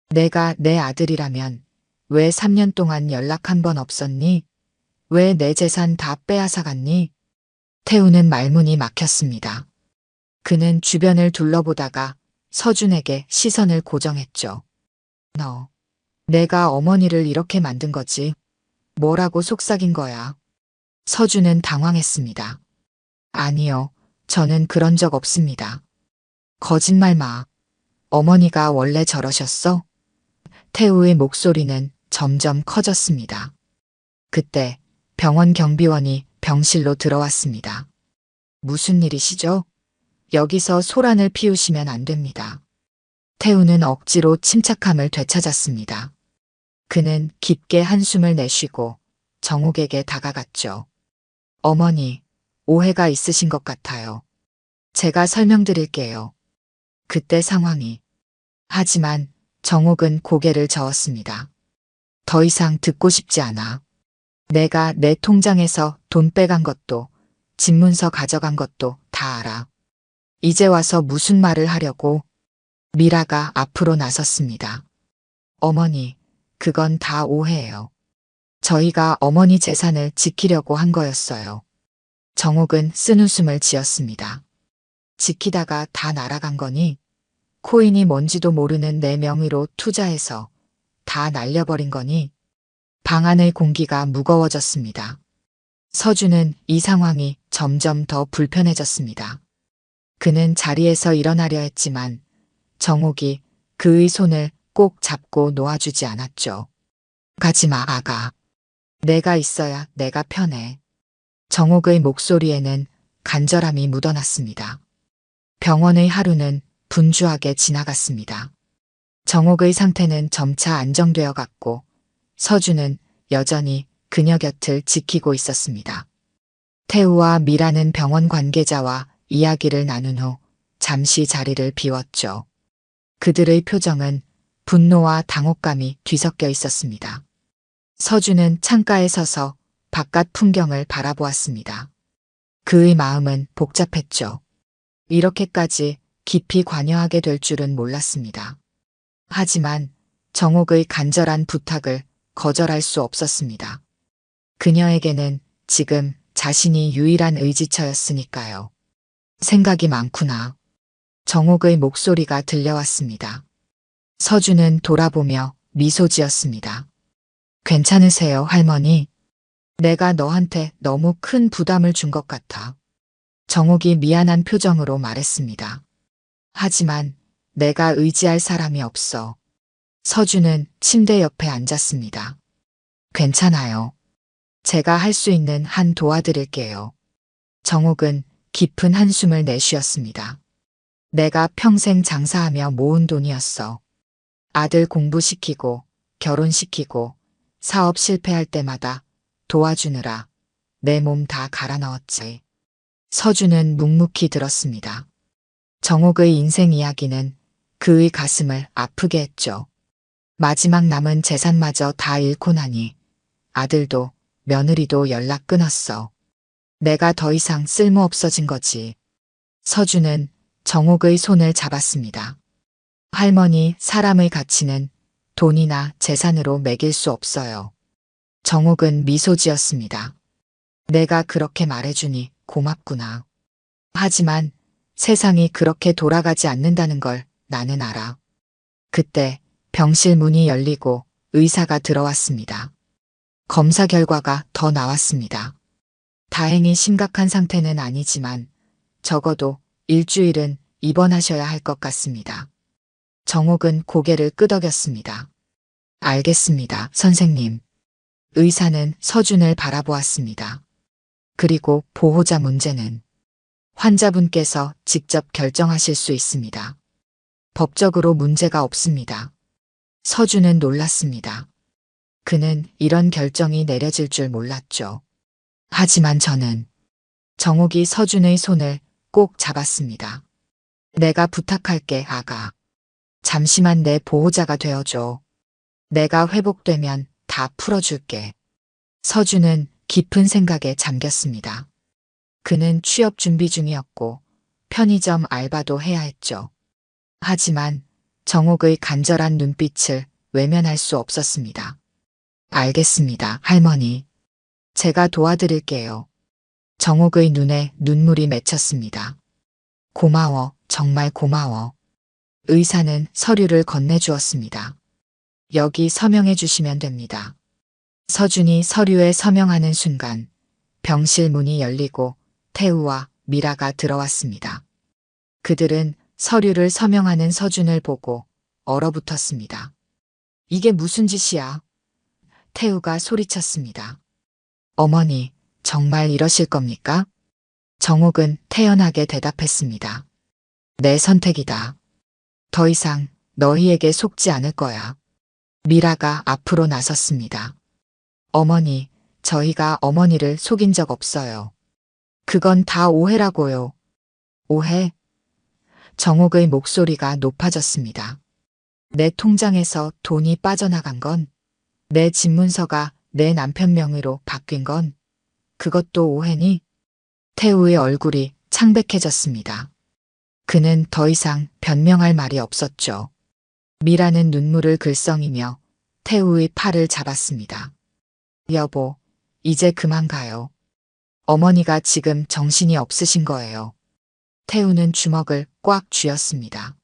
내가 내 아들이라면 왜 3년 동안 연락 한 번 없었니? 왜 내 재산 다 빼앗아갔니? 태우는 말문이 막혔습니다. 그는 주변을 둘러보다가 서준에게 시선을 고정했죠. 너, 내가 어머니를 이렇게 만든 거지. 뭐라고 속삭인 거야? 서준은 당황했습니다. 아니요, 저는 그런 적 없습니다. 거짓말 마. 어머니가 원래 저러셨어? 태우의 목소리는 점점 커졌습니다. 그때 병원 경비원이 병실로 들어왔습니다. 무슨 일이시죠? 여기서 소란을 피우시면 안 됩니다. 태우는 억지로 침착함을 되찾았습니다. 그는 깊게 한숨을 내쉬고 정옥에게 다가갔죠. 어머니, 오해가 있으신 것 같아요. 제가 설명드릴게요. 그때 상황이. 하지만 정옥은 고개를 저었습니다. 더 이상 듣고 싶지 않아. 내가 내 통장에서 돈 빼간 것도, 집 문서 가져간 것도 다 알아. 이제 와서 무슨 말을 하려고? 미라가 앞으로 나섰습니다. 어머니, 그건 다 오해예요. 저희가 어머니 재산을 지키려고 한 거였어요. 정옥은 쓴웃음을 지었습니다. 지키다가 다 날아간 거니? 코인이 뭔지도 모르는 내 명의로 투자해서 다 날려버린 거니? 방 안의 공기가 무거워졌습니다. 서준은 이 상황이 점점 더 불편해졌습니다. 그는 자리에서 일어나려 했지만 정옥이 그의 손을 꼭 잡고 놓아주지 않았죠. 가지마, 아가. 내가 있어야 내가 편해. 정옥의 목소리에는 간절함이 묻어났습니다. 병원의 하루는 분주하게 지나갔습니다. 정옥의 상태는 점차 안정되어 갔고 서준은 여전히 그녀 곁을 지키고 있었습니다. 태우와 미라는 병원 관계자와 이야기를 나눈 후 잠시 자리를 비웠죠. 그들의 표정은 분노와 당혹감이 뒤섞여 있었습니다. 서준은 창가에 서서 바깥 풍경을 바라보았습니다. 그의 마음은 복잡했죠. 이렇게까지 깊이 관여하게 될 줄은 몰랐습니다. 하지만 정옥의 간절한 부탁을 거절할 수 없었습니다. 그녀에게는 지금 자신이 유일한 의지처였으니까요. 생각이 많구나. 정옥의 목소리가 들려왔습니다. 서준은 돌아보며 미소 지었습니다. 괜찮으세요, 할머니? 내가 너한테 너무 큰 부담을 준 것 같아. 정옥이 미안한 표정으로 말했습니다. 하지만 내가 의지할 사람이 없어. 서준은 침대 옆에 앉았습니다. 괜찮아요. 제가 할 수 있는 한 도와드릴게요. 정옥은 깊은 한숨을 내쉬었습니다. 내가 평생 장사하며 모은 돈이었어. 아들 공부시키고 결혼시키고 사업 실패할 때마다 도와주느라 내 몸 다 갈아 넣었지. 서준은 묵묵히 들었습니다. 정옥의 인생 이야기는 그의 가슴을 아프게 했죠. 마지막 남은 재산마저 다 잃고 나니 아들도 며느리도 연락 끊었어. 내가 더 이상 쓸모 없어진 거지. 서준은 정옥의 손을 잡았습니다. 할머니, 사람의 가치는 돈이나 재산으로 매길 수 없어요. 정옥은 미소 지었습니다. 내가 그렇게 말해주니 고맙구나. 하지만 세상이 그렇게 돌아가지 않는다는 걸 나는 알아. 그때 병실 문이 열리고 의사가 들어왔습니다. 검사 결과가 더 나왔습니다. 다행히 심각한 상태는 아니지만 적어도 일주일은 입원하셔야 할 것 같습니다. 정옥은 고개를 끄덕였습니다. 알겠습니다, 선생님. 의사는 서준을 바라보았습니다. 그리고 보호자 문제는 환자분께서 직접 결정하실 수 있습니다. 법적으로 문제가 없습니다. 서준은 놀랐습니다. 그는 이런 결정이 내려질 줄 몰랐죠. 하지만 저는 정옥이 서준의 손을 꼭 잡았습니다. 내가 부탁할게, 아가. 잠시만 내 보호자가 되어줘. 내가 회복되면 다 풀어줄게. 서준은 깊은 생각에 잠겼습니다. 그는 취업 준비 중이었고 편의점 알바도 해야 했죠. 하지만 정옥의 간절한 눈빛을 외면할 수 없었습니다. 알겠습니다, 할머니. 제가 도와드릴게요. 정옥의 눈에 눈물이 맺혔습니다. 고마워, 정말 고마워. 의사는 서류를 건네주었습니다. 여기 서명해 주시면 됩니다. 서준이 서류에 서명하는 순간 병실 문이 열리고 태우와 미라가 들어왔습니다. 그들은 서류를 서명하는 서준을 보고 얼어붙었습니다. 이게 무슨 짓이야? 태우가 소리쳤습니다. 어머니, 정말 이러실 겁니까? 정옥은 태연하게 대답했습니다. 내 선택이다. 더 이상 너희에게 속지 않을 거야. 미라가 앞으로 나섰습니다. 어머니, 저희가 어머니를 속인 적 없어요. 그건 다 오해라고요. 오해? 정옥의 목소리가 높아졌습니다. 내 통장에서 돈이 빠져나간 건, 내 집문서가 내 남편 명의로 바뀐 건, 그것도 오해니? 태우의 얼굴이 창백해졌습니다. 그는 더 이상 변명할 말이 없었죠. 미라는 눈물을 글썽이며 태우의 팔을 잡았습니다. 여보, 이제 그만 가요. 어머니가 지금 정신이 없으신 거예요. 태우는 주먹을 꽉 쥐었습니다.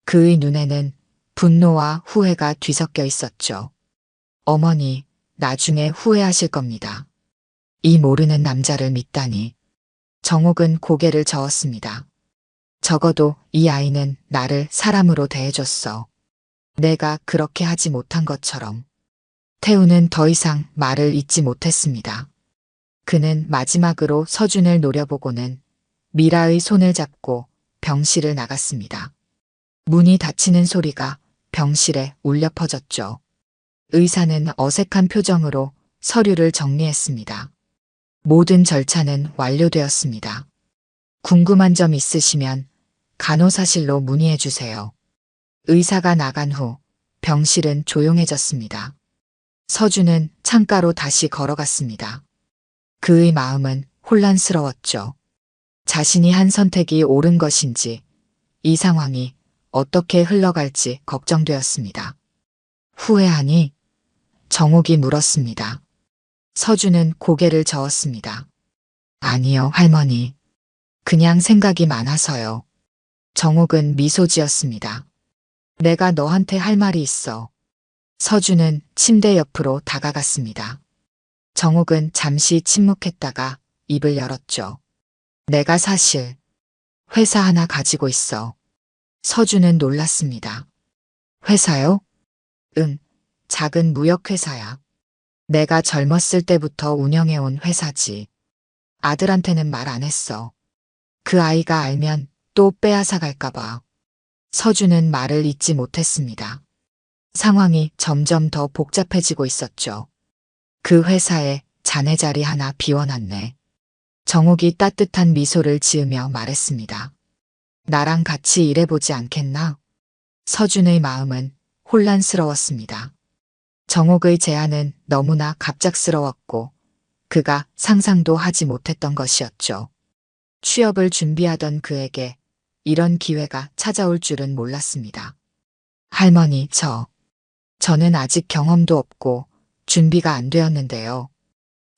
그의 눈에는 분노와 후회가 뒤섞여 있었죠. 어머니, 나중에 후회하실 겁니다. 이 모르는 남자를 믿다니. 정옥은 고개를 저었습니다. 적어도 이 아이는 나를 사람으로 대해줬어. 내가 그렇게 하지 못한 것처럼. 태우는 더 이상 말을 잇지 못했습니다. 그는 마지막으로 서준을 노려보고는 미라의 손을 잡고 병실을 나갔습니다. 문이 닫히는 소리가 병실에 울려 퍼졌죠. 의사는 어색한 표정으로 서류를 정리했습니다. 모든 절차는 완료되었습니다. 궁금한 점 있으시면 간호사실로 문의해 주세요. 의사가 나간 후 병실은 조용해졌습니다. 서준은 창가로 다시 걸어갔습니다. 그의 마음은 혼란스러웠죠. 자신이 한 선택이 옳은 것인지, 이 상황이 어떻게 흘러갈지 걱정되었습니다. 후회하니? 정옥이 물었습니다. 서준은 고개를 저었습니다. 아니요, 할머니. 그냥 생각이 많아서요. 정옥은 미소 지었습니다. 내가 너한테 할 말이 있어. 서준은 침대 옆으로 다가갔습니다. 정옥은 잠시 침묵했다가 입을 열었죠. 내가 사실 회사 하나 가지고 있어. 서준은 놀랐습니다. 회사요? 응, 작은 무역회사야. 내가 젊었을 때부터 운영해온 회사지. 아들한테는 말 안 했어. 그 아이가 알면 또 빼앗아 갈까봐. 서준은 말을 잇지 못했습니다. 상황이 점점 더 복잡해지고 있었죠. 그 회사에 자네 자리 하나 비워놨네. 정옥이 따뜻한 미소를 지으며 말했습니다. 나랑 같이 일해보지 않겠나? 서준의 마음은 혼란스러웠습니다. 정옥의 제안은 너무나 갑작스러웠고 그가 상상도 하지 못했던 것이었죠. 취업을 준비하던 그에게 이런 기회가 찾아올 줄은 몰랐습니다. 할머니, 저는 아직 경험도 없고 준비가 안 되었는데요.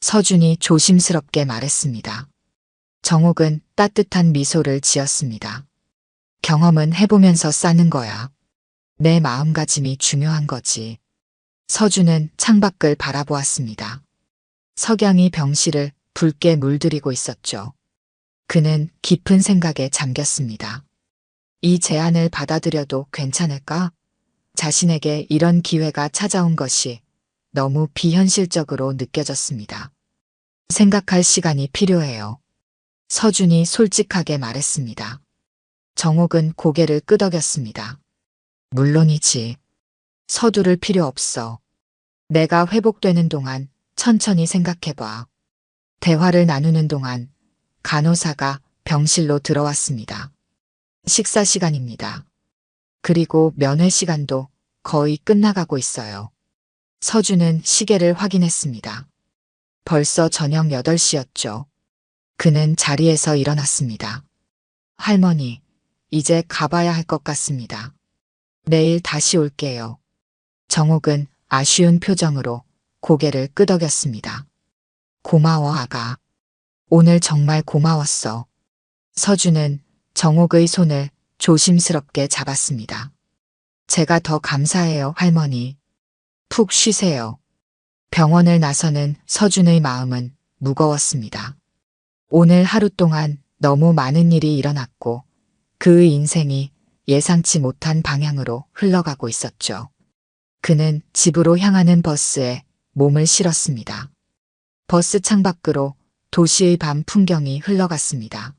서준이 조심스럽게 말했습니다. 정옥은 따뜻한 미소를 지었습니다. 경험은 해보면서 쌓는 거야. 내 마음가짐이 중요한 거지. 서준은 창밖을 바라보았습니다. 석양이 병실을 붉게 물들이고 있었죠. 그는 깊은 생각에 잠겼습니다. 이 제안을 받아들여도 괜찮을까? 자신에게 이런 기회가 찾아온 것이 너무 비현실적으로 느껴졌습니다. 생각할 시간이 필요해요. 서준이 솔직하게 말했습니다. 정옥은 고개를 끄덕였습니다. 물론이지. 서두를 필요 없어. 내가 회복되는 동안 천천히 생각해봐. 대화를 나누는 동안 간호사가 병실로 들어왔습니다. 식사 시간입니다. 그리고 면회 시간도 거의 끝나가고 있어요. 서준은 시계를 확인했습니다. 벌써 저녁 8시였죠. 그는 자리에서 일어났습니다. 할머니, 이제 가봐야 할 것 같습니다. 내일 다시 올게요. 정옥은 아쉬운 표정으로 고개를 끄덕였습니다. 고마워, 아가. 오늘 정말 고마웠어. 서준은 정옥의 손을 조심스럽게 잡았습니다. 제가 더 감사해요, 할머니. 푹 쉬세요. 병원을 나서는 서준의 마음은 무거웠습니다. 오늘 하루 동안 너무 많은 일이 일어났고 그의 인생이 예상치 못한 방향으로 흘러가고 있었죠. 그는 집으로 향하는 버스에 몸을 실었습니다. 버스 창밖으로 도시의 밤 풍경이 흘러갔습니다.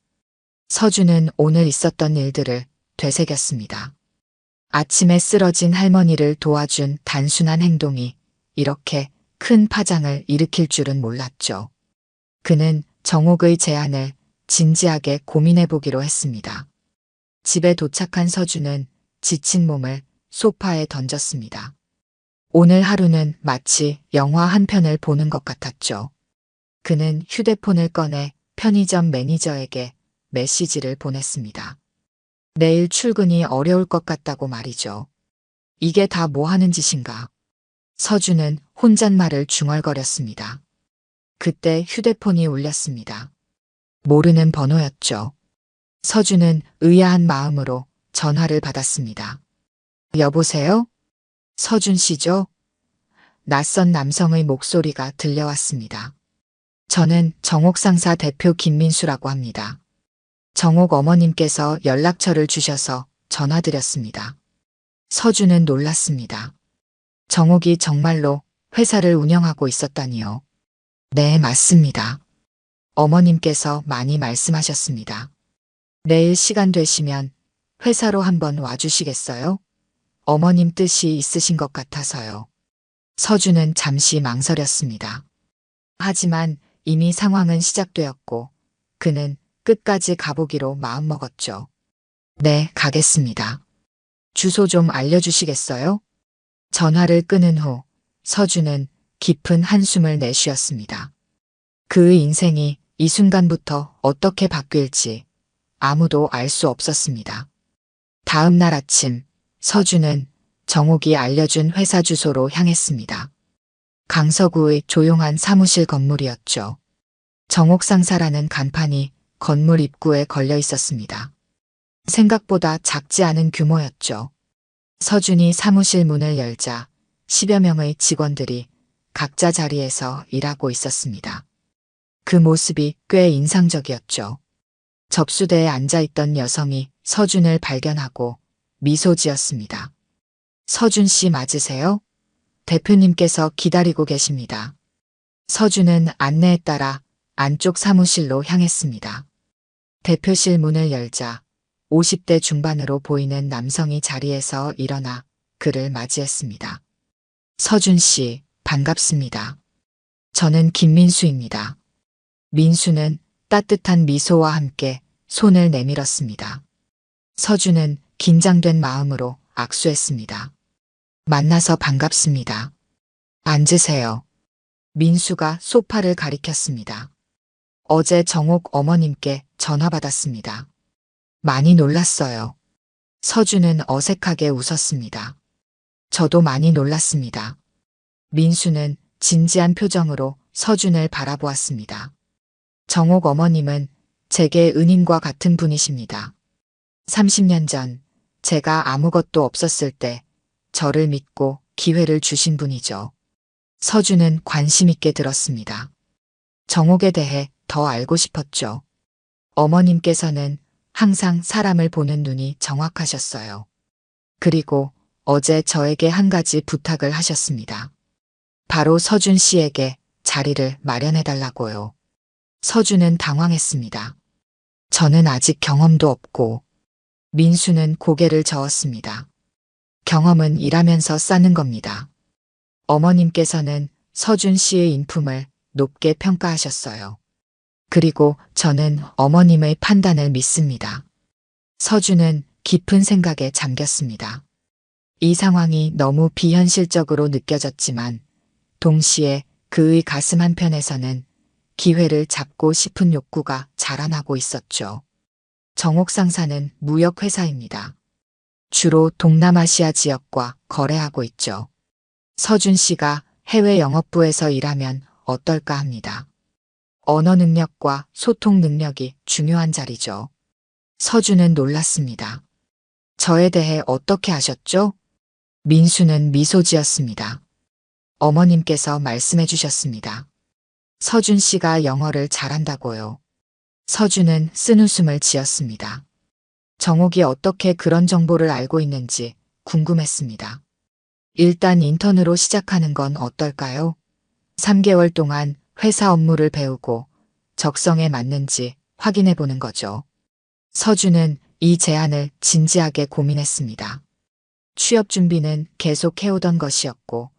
서준은 오늘 있었던 일들을 되새겼습니다. 아침에 쓰러진 할머니를 도와준 단순한 행동이 이렇게 큰 파장을 일으킬 줄은 몰랐죠. 그는 정옥의 제안을 진지하게 고민해 보기로 했습니다. 집에 도착한 서준은 지친 몸을 소파에 던졌습니다. 오늘 하루는 마치 영화 한 편을 보는 것 같았죠. 그는 휴대폰을 꺼내 편의점 매니저에게 메시지를 보냈습니다. 내일 출근이 어려울 것 같다고 말이죠. 이게 다 뭐 하는 짓인가? 서준은 혼잣말을 중얼거렸습니다. 그때 휴대폰이 울렸습니다. 모르는 번호였죠. 서준은 의아한 마음으로 전화를 받았습니다. 여보세요? 서준 씨죠? 낯선 남성의 목소리가 들려왔습니다. 저는 정옥 상사 대표 김민수라고 합니다. 정옥 어머님께서 연락처를 주셔서 전화드렸습니다. 서준은 놀랐습니다. 정옥이 정말로 회사를 운영하고 있었다니요. 네, 맞습니다. 어머님께서 많이 말씀하셨습니다. 내일 시간 되시면 회사로 한번 와주시겠어요? 어머님 뜻이 있으신 것 같아서요. 서준은 잠시 망설였습니다. 하지만 이미 상황은 시작되었고 그는 끝까지 가보기로 마음먹었죠. 네, 가겠습니다. 주소 좀 알려주시겠어요? 전화를 끊은 후 서준은 깊은 한숨을 내쉬었습니다. 그의 인생이 이 순간부터 어떻게 바뀔지 아무도 알 수 없었습니다. 다음 날 아침 서준은 정옥이 알려준 회사 주소로 향했습니다. 강서구의 조용한 사무실 건물이었죠. 정옥 상사라는 간판이 건물 입구에 걸려 있었습니다. 생각보다 작지 않은 규모였죠. 서준이 사무실 문을 열자 10여 명의 직원들이 각자 자리에서 일하고 있었습니다. 그 모습이 꽤 인상적이었죠. 접수대에 앉아있던 여성이 서준을 발견하고 미소 지었습니다. 서준 씨 맞으세요? 대표님께서 기다리고 계십니다. 서준은 안내에 따라 안쪽 사무실로 향했습니다. 대표실 문을 열자 50대 중반으로 보이는 남성이 자리에서 일어나 그를 맞이했습니다. 서준 씨, 반갑습니다. 저는 김민수입니다. 민수는 따뜻한 미소와 함께 손을 내밀었습니다. 서준은 긴장된 마음으로 악수했습니다. 만나서 반갑습니다. 앉으세요. 민수가 소파를 가리켰습니다. 어제 정옥 어머님께 전화 받았습니다. 많이 놀랐어요. 서준은 어색하게 웃었습니다. 저도 많이 놀랐습니다. 민수는 진지한 표정으로 서준을 바라보았습니다. 정옥 어머님은 제게 은인과 같은 분이십니다. 30년 전 제가 아무것도 없었을 때 저를 믿고 기회를 주신 분이죠. 서준은 관심 있게 들었습니다. 정옥에 대해 더 알고 싶었죠. 어머님께서는 항상 사람을 보는 눈이 정확하셨어요. 그리고 어제 저에게 한 가지 부탁을 하셨습니다. 바로 서준 씨에게 자리를 마련해 달라고요. 서준은 당황했습니다. 저는 아직 경험도 없고, 민수는 고개를 저었습니다. 경험은 일하면서 쌓는 겁니다. 어머님께서는 서준 씨의 인품을 높게 평가하셨어요. 그리고 저는 어머님의 판단을 믿습니다. 서준은 깊은 생각에 잠겼습니다. 이 상황이 너무 비현실적으로 느껴졌지만 동시에 그의 가슴 한편에서는 기회를 잡고 싶은 욕구가 자라나고 있었죠. 정옥 상사는 무역회사입니다. 주로 동남아시아 지역과 거래하고 있죠. 서준 씨가 해외 영업부에서 일하면 어떨까 합니다. 언어 능력과 소통 능력이 중요한 자리죠. 서준은 놀랐습니다. 저에 대해 어떻게 아셨죠? 민수는 미소 지었습니다. 어머님께서 말씀해 주셨습니다. 서준 씨가 영어를 잘한다고요. 서준은 쓴웃음을 지었습니다. 정옥이 어떻게 그런 정보를 알고 있는지 궁금했습니다. 일단 인턴으로 시작하는 건 어떨까요? 3개월 동안 회사 업무를 배우고 적성에 맞는지 확인해 보는 거죠. 서준은 이 제안을 진지하게 고민했습니다. 취업 준비는 계속 해오던 것이었고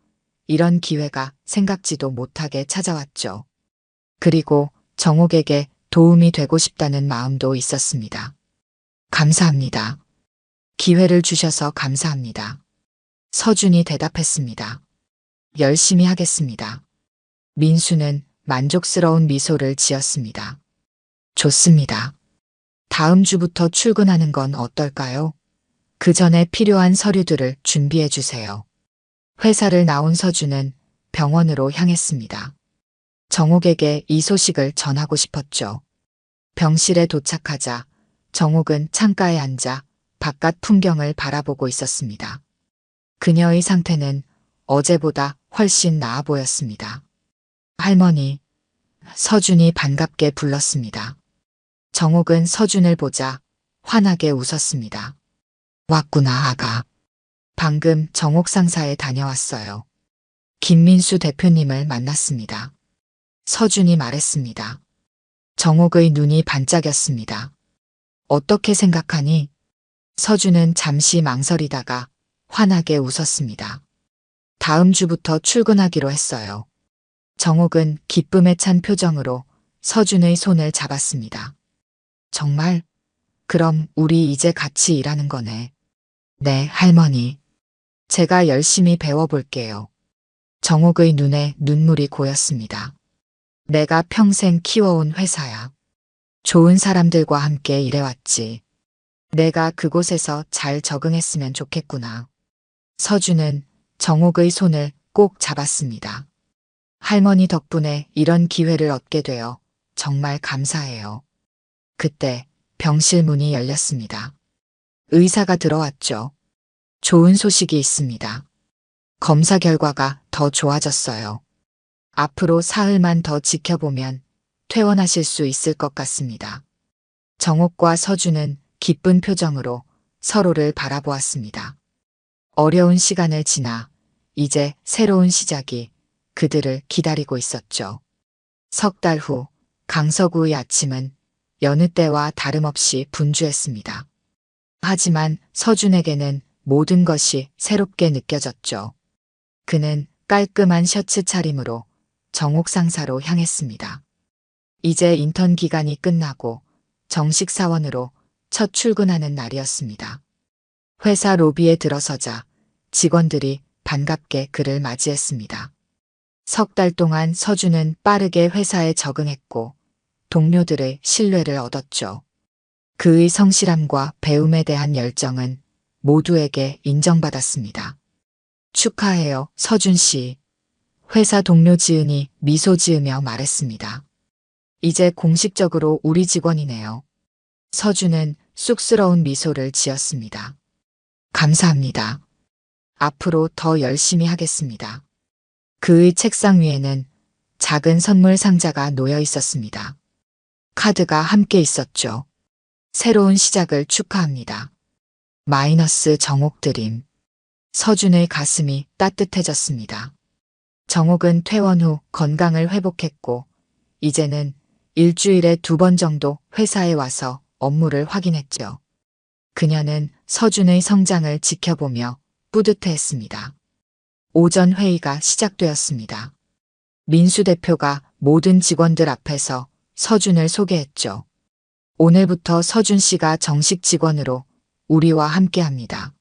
이런 기회가 생각지도 못하게 찾아왔죠. 그리고 정옥에게 도움이 되고 싶다는 마음도 있었습니다. 감사합니다. 기회를 주셔서 감사합니다. 서준이 대답했습니다. 열심히 하겠습니다. 민수는 만족스러운 미소를 지었습니다. 좋습니다. 다음 주부터 출근하는 건 어떨까요? 그 전에 필요한 서류들을 준비해 주세요. 회사를 나온 서준은 병원으로 향했습니다. 정옥에게 이 소식을 전하고 싶었죠. 병실에 도착하자 정옥은 창가에 앉아 바깥 풍경을 바라보고 있었습니다. 그녀의 상태는 어제보다 훨씬 나아 보였습니다. 할머니, 서준이 반갑게 불렀습니다. 정옥은 서준을 보자 환하게 웃었습니다. 왔구나, 아가. 방금 정옥 상사에 다녀왔어요. 김민수 대표님을 만났습니다. 서준이 말했습니다. 정옥의 눈이 반짝였습니다. 어떻게 생각하니? 서준은 잠시 망설이다가 환하게 웃었습니다. 다음 주부터 출근하기로 했어요. 정옥은 기쁨에 찬 표정으로 서준의 손을 잡았습니다. 정말? 그럼 우리 이제 같이 일하는 거네. 네, 할머니. 제가 열심히 배워볼게요. 정옥의 눈에 눈물이 고였습니다. 내가 평생 키워온 회사야. 좋은 사람들과 함께 일해왔지. 내가 그곳에서 잘 적응했으면 좋겠구나. 서준은 정옥의 손을 꼭 잡았습니다. 할머니 덕분에 이런 기회를 얻게 되어 정말 감사해요. 그때 병실 문이 열렸습니다. 의사가 들어왔죠. 좋은 소식이 있습니다. 검사 결과가 더 좋아졌어요. 앞으로 사흘만 더 지켜보면 퇴원하실 수 있을 것 같습니다. 정옥과 서준은 기쁜 표정으로 서로를 바라보았습니다. 어려운 시간을 지나 이제 새로운 시작이 그들을 기다리고 있었죠. 석 달 후 강서구의 아침은 여느 때와 다름없이 분주했습니다. 하지만 서준에게는 모든 것이 새롭게 느껴졌죠. 그는 깔끔한 셔츠 차림으로 정옥 상사로 향했습니다. 이제 인턴 기간이 끝나고 정식 사원으로 첫 출근하는 날이었습니다. 회사 로비에 들어서자 직원들이 반갑게 그를 맞이했습니다. 석 달 동안 서준은 빠르게 회사에 적응했고 동료들의 신뢰를 얻었죠. 그의 성실함과 배움에 대한 열정은 모두에게 인정받았습니다. 축하해요, 서준 씨. 회사 동료 지은이 미소 지으며 말했습니다. 이제 공식적으로 우리 직원이네요. 서준은 쑥스러운 미소를 지었습니다. 감사합니다. 앞으로 더 열심히 하겠습니다. 그의 책상 위에는 작은 선물 상자가 놓여 있었습니다. 카드가 함께 있었죠. 새로운 시작을 축하합니다. 마이너스 정옥 드림. 서준의 가슴이 따뜻해졌습니다. 정옥은 퇴원 후 건강을 회복했고 이제는 일주일에 2번 정도 회사에 와서 업무를 확인했죠. 그녀는 서준의 성장을 지켜보며 뿌듯해했습니다. 오전 회의가 시작되었습니다. 민수 대표가 모든 직원들 앞에서 서준을 소개했죠. 오늘부터 서준 씨가 정식 직원으로 우리와 함께합니다.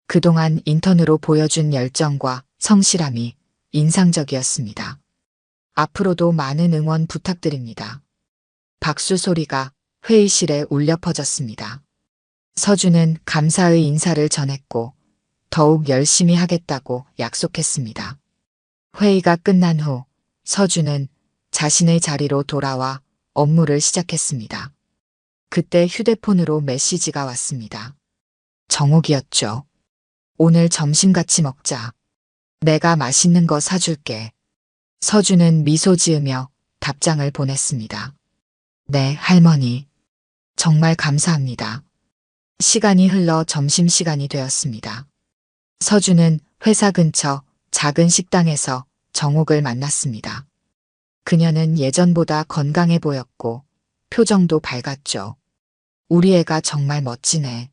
그동안 인턴으로 보여준 열정과 성실함이 인상적이었습니다. 앞으로도 많은 응원 부탁드립니다. 박수 소리가 회의실에 울려 퍼졌습니다. 서준은 감사의 인사를 전했고 더욱 열심히 하겠다고 약속했습니다. 회의가 끝난 후 서준은 자신의 자리로 돌아와 업무를 시작했습니다. 그때 휴대폰으로 메시지가 왔습니다. 정옥이었죠. 오늘 점심 같이 먹자. 내가 맛있는 거 사줄게. 서준은 미소 지으며 답장을 보냈습니다. 네, 할머니. 정말 감사합니다. 시간이 흘러 점심시간이 되었습니다. 서준은 회사 근처 작은 식당에서 정옥을 만났습니다. 그녀는 예전보다 건강해 보였고 표정도 밝았죠. 우리 애가 정말 멋지네.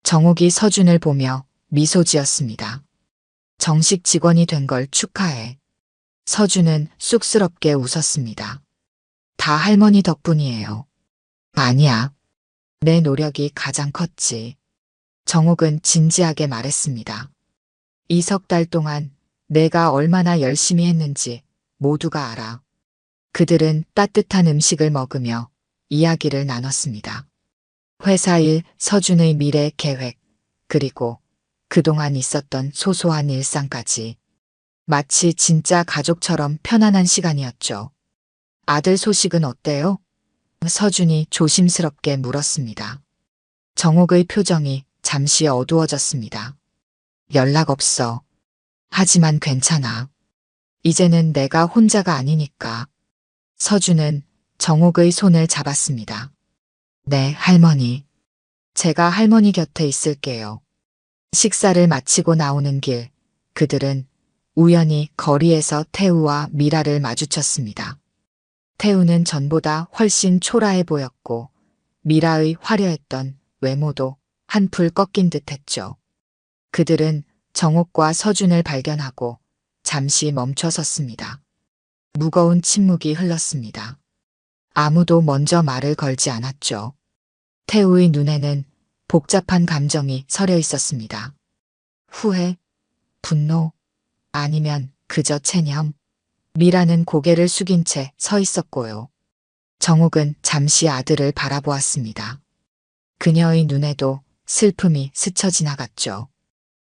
정옥이 서준을 보며 미소 지었습니다. 정식 직원이 된 걸 축하해. 서준은 쑥스럽게 웃었습니다. 다 할머니 덕분이에요. 아니야. 내 노력이 가장 컸지. 정옥은 진지하게 말했습니다. 이 3달 동안 내가 얼마나 열심히 했는지 모두가 알아. 그들은 따뜻한 음식을 먹으며 이야기를 나눴습니다. 회사 일, 서준의 미래 계획, 그리고 그동안 있었던 소소한 일상까지. 마치 진짜 가족처럼 편안한 시간이었죠. 아들 소식은 어때요? 서준이 조심스럽게 물었습니다. 정옥의 표정이 잠시 어두워졌습니다. 연락 없어. 하지만 괜찮아. 이제는 내가 혼자가 아니니까. 서준은 정옥의 손을 잡았습니다. 네, 할머니. 제가 할머니 곁에 있을게요. 식사를 마치고 나오는 길, 그들은 우연히 거리에서 태우와 미라를 마주쳤습니다. 태우는 전보다 훨씬 초라해 보였고 미라의 화려했던 외모도 한풀 꺾인 듯 했죠. 그들은 정옥과 서준을 발견하고 잠시 멈춰 섰습니다. 무거운 침묵이 흘렀습니다. 아무도 먼저 말을 걸지 않았죠. 태우의 눈에는 복잡한 감정이 서려 있었습니다. 후회, 분노, 아니면 그저 체념. 미라는 고개를 숙인 채 서 있었고요. 정옥은 잠시 아들을 바라보았습니다. 그녀의 눈에도 슬픔이 스쳐 지나갔죠.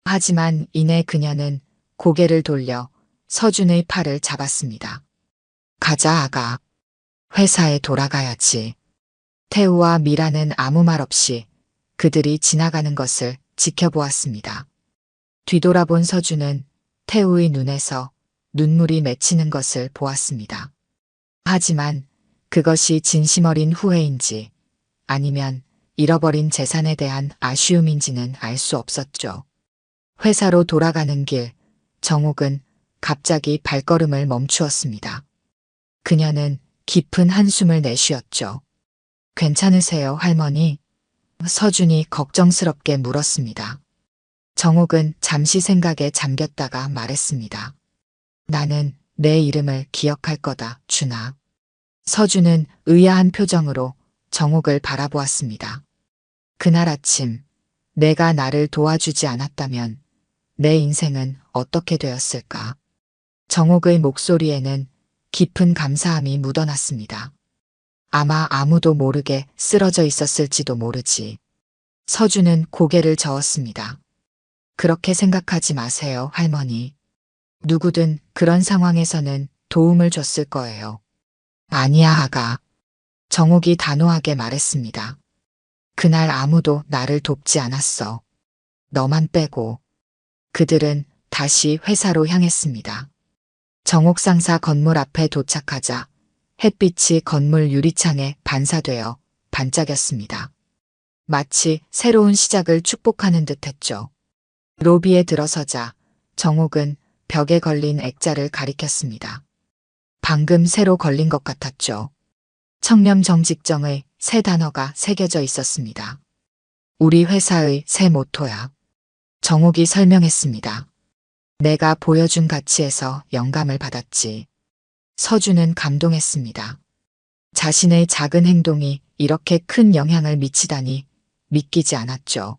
하지만 이내 그녀는 고개를 돌려 서준의 팔을 잡았습니다. 가자, 아가. 회사에 돌아가야지. 태우와 미라는 아무 말 없이 그들이 지나가는 것을 지켜보았습니다. 뒤돌아본 서준은 태우의 눈에서 눈물이 맺히는 것을 보았습니다. 하지만 그것이 진심 어린 후회인지 아니면 잃어버린 재산에 대한 아쉬움인지는 알 수 없었죠. 회사로 돌아가는 길, 정옥은 갑자기 발걸음을 멈추었습니다. 그녀는 깊은 한숨을 내쉬었죠. 괜찮으세요, 할머니? 서준이 걱정스럽게 물었습니다. 정옥은 잠시 생각에 잠겼다가 말했습니다. 나는 내 이름을 기억할 거다, 준아. 서준은 의아한 표정으로 정옥을 바라보았습니다. 그날 아침, 내가 나를 도와주지 않았다면 내 인생은 어떻게 되었을까? 정옥의 목소리에는 깊은 감사함이 묻어났습니다. 아마 아무도 모르게 쓰러져 있었을지도 모르지. 서준은 고개를 저었습니다. 그렇게 생각하지 마세요, 할머니. 누구든 그런 상황에서는 도움을 줬을 거예요. 아니야, 아가. 정옥이 단호하게 말했습니다. 그날 아무도 나를 돕지 않았어. 너만 빼고. 그들은 다시 회사로 향했습니다. 정옥 상사 건물 앞에 도착하자 햇빛이 건물 유리창에 반사되어 반짝였습니다. 마치 새로운 시작을 축복하는 듯 했죠. 로비에 들어서자 정옥은 벽에 걸린 액자를 가리켰습니다. 방금 새로 걸린 것 같았죠. 청렴 정직정의 새 단어가 새겨져 있었습니다. 우리 회사의 새 모토야. 정옥이 설명했습니다. 내가 보여준 가치에서 영감을 받았지. 서준은 감동했습니다. 자신의 작은 행동이 이렇게 큰 영향을 미치다니 믿기지 않았죠.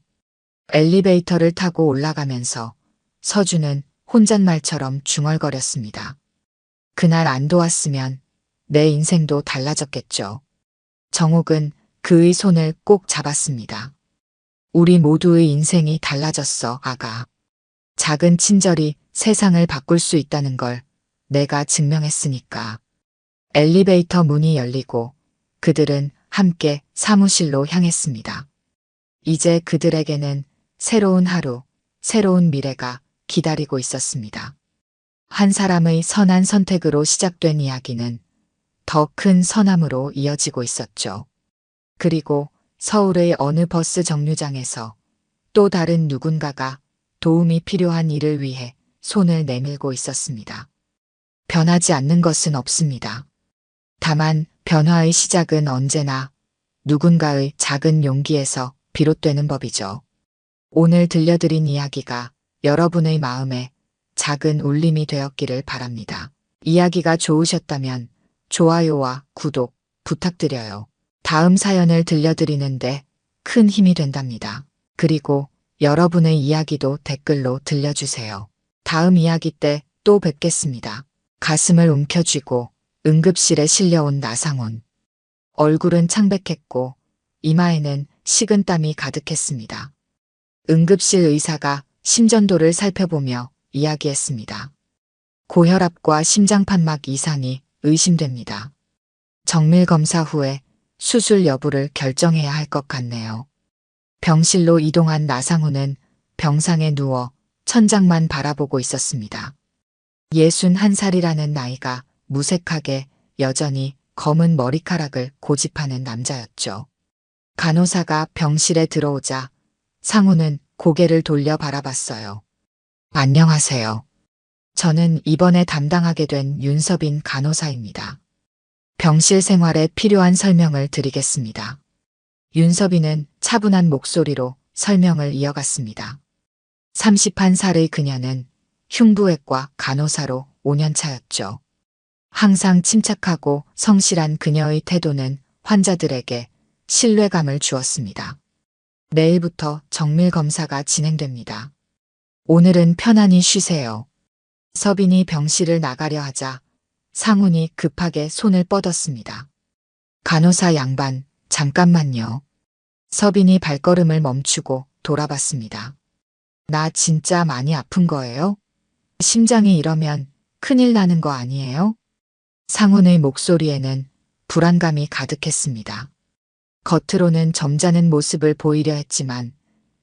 엘리베이터를 타고 올라가면서 서준은 혼잣말처럼 중얼거렸습니다. 그날 안 도왔으면 내 인생도 달라졌겠죠. 정옥은 그의 손을 꼭 잡았습니다. 우리 모두의 인생이 달라졌어, 아가. 작은 친절이 세상을 바꿀 수 있다는 걸 내가 증명했으니까. 엘리베이터 문이 열리고 그들은 함께 사무실로 향했습니다. 이제 그들에게는 새로운 하루, 새로운 미래가 기다리고 있었습니다. 한 사람의 선한 선택으로 시작된 이야기는 더 큰 선함으로 이어지고 있었죠. 그리고 서울의 어느 버스 정류장에서 또 다른 누군가가 도움이 필요한 일을 위해 손을 내밀고 있었습니다. 변하지 않는 것은 없습니다. 다만 변화의 시작은 언제나 누군가의 작은 용기에서 비롯되는 법이죠. 오늘 들려드린 이야기가 여러분의 마음에 작은 울림이 되었기를 바랍니다. 이야기가 좋으셨다면 좋아요와 구독 부탁드려요. 다음 사연을 들려드리는데 큰 힘이 된답니다. 그리고 여러분의 이야기도 댓글로 들려주세요. 다음 이야기 때 또 뵙겠습니다. 가슴을 움켜쥐고 응급실에 실려온 나상훈. 얼굴은 창백했고 이마에는 식은땀이 가득했습니다. 응급실 의사가 심전도를 살펴보며 이야기했습니다. 고혈압과 심장판막 이상이 의심됩니다. 정밀 검사 후에 수술 여부를 결정해야 할 것 같네요. 병실로 이동한 나상훈은 병상에 누워 천장만 바라보고 있었습니다. 61살이라는 나이가 무색하게 여전히 검은 머리카락을 고집하는 남자였죠. 간호사가 병실에 들어오자 상훈은 고개를 돌려 바라봤어요. 안녕하세요. 저는 이번에 담당하게 된 윤서빈 간호사입니다. 병실 생활에 필요한 설명을 드리겠습니다. 윤서빈은 차분한 목소리로 설명을 이어갔습니다. 31살의 그녀는 흉부외과 간호사로 5년 차였죠. 항상 침착하고 성실한 그녀의 태도는 환자들에게 신뢰감을 주었습니다. 내일부터 정밀 검사가 진행됩니다. 오늘은 편안히 쉬세요. 서빈이 병실을 나가려 하자 상훈이 급하게 손을 뻗었습니다. 간호사 양반, 잠깐만요. 서빈이 발걸음을 멈추고 돌아봤습니다. 나 진짜 많이 아픈 거예요? 심장이 이러면 큰일 나는 거 아니에요? 상훈의 목소리에는 불안감이 가득했습니다. 겉으로는 점잖은 모습을 보이려 했지만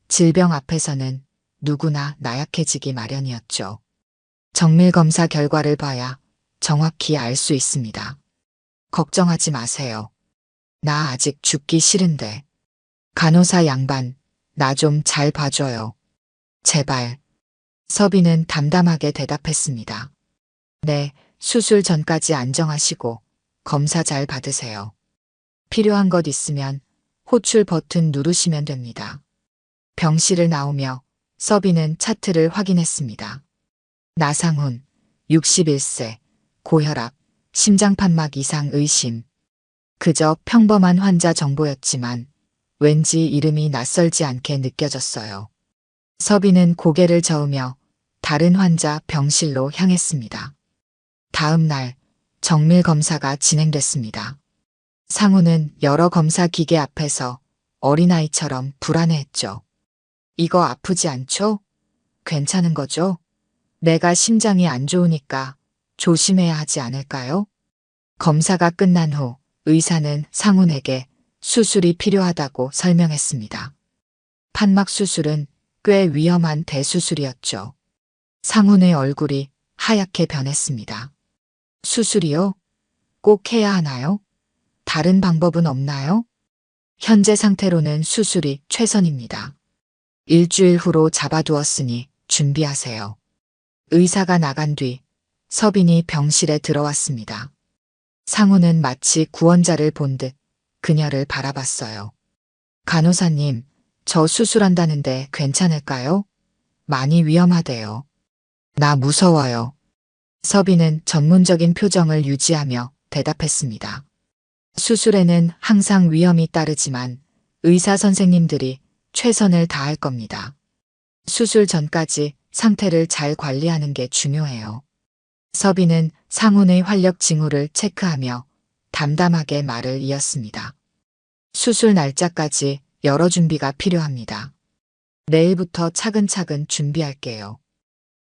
질병 앞에서는 누구나 나약해지기 마련이었죠. 정밀검사 결과를 봐야 정확히 알 수 있습니다. 걱정하지 마세요. 나 아직 죽기 싫은데. 간호사 양반, 나 좀 잘 봐줘요. 제발. 서빈은 담담하게 대답했습니다. 네, 수술 전까지 안정하시고 검사 잘 받으세요. 필요한 것 있으면 호출 버튼 누르시면 됩니다. 병실을 나오며 서빈은 차트를 확인했습니다. 나상훈, 61세, 고혈압, 심장판막 이상 의심. 그저 평범한 환자 정보였지만 왠지 이름이 낯설지 않게 느껴졌어요. 서빈은 고개를 저으며 다른 환자 병실로 향했습니다. 다음 날 정밀 검사가 진행됐습니다. 상훈은 여러 검사 기계 앞에서 어린아이처럼 불안해했죠. 이거 아프지 않죠? 괜찮은 거죠? 내가 심장이 안 좋으니까 조심해야 하지 않을까요? 검사가 끝난 후 의사는 상훈에게 수술이 필요하다고 설명했습니다. 판막 수술은 꽤 위험한 대수술이었죠. 상훈의 얼굴이 하얗게 변했습니다. 수술이요? 꼭 해야 하나요? 다른 방법은 없나요? 현재 상태로는 수술이 최선입니다. 일주일 후로 잡아두었으니 준비하세요. 의사가 나간 뒤 서빈이 병실에 들어왔습니다. 상훈은 마치 구원자를 본 듯 그녀를 바라봤어요. 간호사님, 저 수술한다는데 괜찮을까요? 많이 위험하대요. 나 무서워요. 서빈은 전문적인 표정을 유지하며 대답했습니다. 수술에는 항상 위험이 따르지만 의사 선생님들이 최선을 다할 겁니다. 수술 전까지 상태를 잘 관리하는 게 중요해요. 서빈은 상훈의 활력 징후를 체크하며 담담하게 말을 이었습니다. 수술 날짜까지 여러 준비가 필요합니다. 내일부터 차근차근 준비할게요.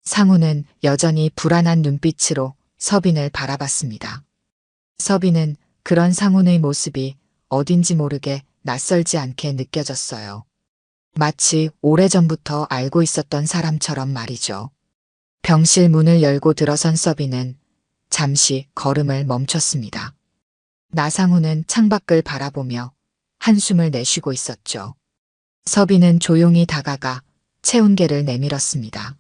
상훈은 여전히 불안한 눈빛으로 서빈을 바라봤습니다. 서빈은 그런 상훈의 모습이 어딘지 모르게 낯설지 않게 느껴졌어요. 마치 오래전부터 알고 있었던 사람처럼 말이죠. 병실 문을 열고 들어선 서빈은 잠시 걸음을 멈췄습니다. 나상훈은 창밖을 바라보며 한숨을 내쉬고 있었죠. 서빈은 조용히 다가가 체온계를 내밀었습니다.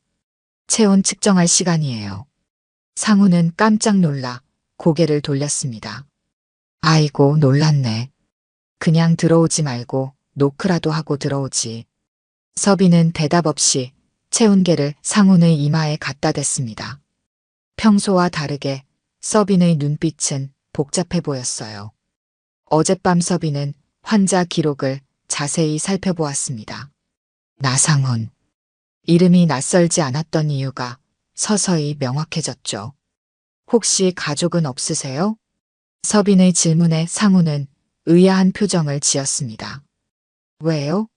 체온 측정할 시간이에요. 상훈은 깜짝 놀라 고개를 돌렸습니다. 아이고, 놀랐네. 그냥 들어오지 말고 노크라도 하고 들어오지. 서빈은 대답 없이 체온계를 상훈의 이마에 갖다 댔습니다. 평소와 다르게 서빈의 눈빛은 복잡해 보였어요. 어젯밤 서빈은 환자 기록을 자세히 살펴보았습니다. 나상훈. 이름이 낯설지 않았던 이유가 서서히 명확해졌죠. 혹시 가족은 없으세요? 서빈의 질문에 상훈은 의아한 표정을 지었습니다. 왜요?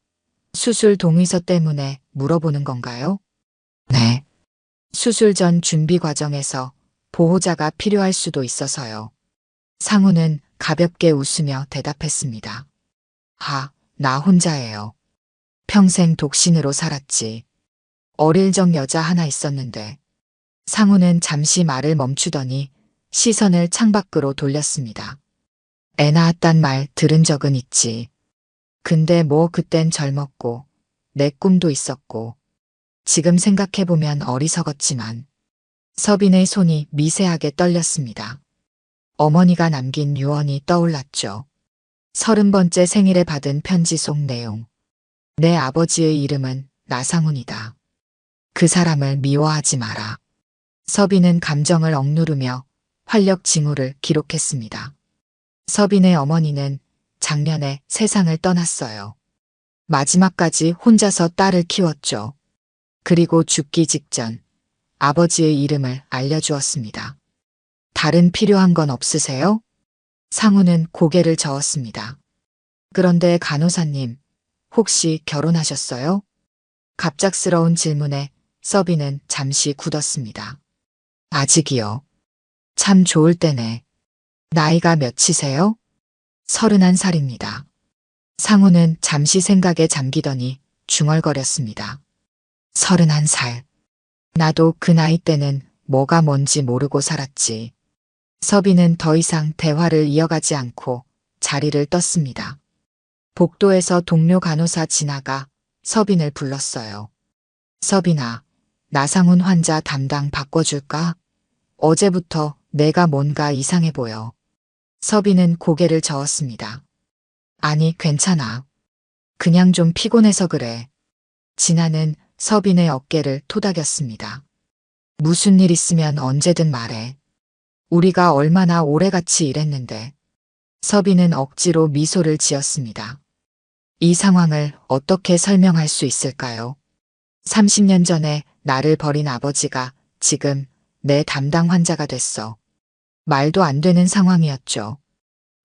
수술 동의서 때문에 물어보는 건가요? 네. 수술 전 준비 과정에서 보호자가 필요할 수도 있어서요. 상훈은 가볍게 웃으며 대답했습니다. 아, 나 혼자예요. 평생 독신으로 살았지. 어릴 적 여자 하나 있었는데. 상훈은 잠시 말을 멈추더니 시선을 창밖으로 돌렸습니다. 애 낳았단 말 들은 적은 있지. 근데 뭐 그땐 젊었고 내 꿈도 있었고 지금 생각해보면 어리석었지만 서빈의 손이 미세하게 떨렸습니다. 어머니가 남긴 유언이 떠올랐죠. 30번째 생일에 받은 편지 속 내용. 내 아버지의 이름은 나상훈이다. 그 사람을 미워하지 마라. 서빈은 감정을 억누르며 활력 징후를 기록했습니다. 서빈의 어머니는 작년에 세상을 떠났어요. 마지막까지 혼자서 딸을 키웠죠. 그리고 죽기 직전 아버지의 이름을 알려주었습니다. 다른 필요한 건 없으세요? 상훈은 고개를 저었습니다. 그런데 간호사님, 혹시 결혼하셨어요? 갑작스러운 질문에 서빈은 잠시 굳었습니다. 아직이요. 참 좋을 때네. 나이가 몇이세요? 31살입니다. 상훈은 잠시 생각에 잠기더니 중얼거렸습니다. 31살. 나도 그 나이 때는 뭐가 뭔지 모르고 살았지. 서빈은 더 이상 대화를 이어가지 않고 자리를 떴습니다. 복도에서 동료 간호사 지나가 서빈을 불렀어요. 서빈아, 나상훈 환자 담당 바꿔줄까? 어제부터 내가 뭔가 이상해 보여. 서빈은 고개를 저었습니다. 아니, 괜찮아. 그냥 좀 피곤해서 그래. 진아는 서빈의 어깨를 토닥였습니다. 무슨 일 있으면 언제든 말해. 우리가 얼마나 오래 같이 일했는데. 서빈은 억지로 미소를 지었습니다. 이 상황을 어떻게 설명할 수 있을까요? 30년 전에 나를 버린 아버지가 지금 내 담당 환자가 됐어. 말도 안 되는 상황이었죠.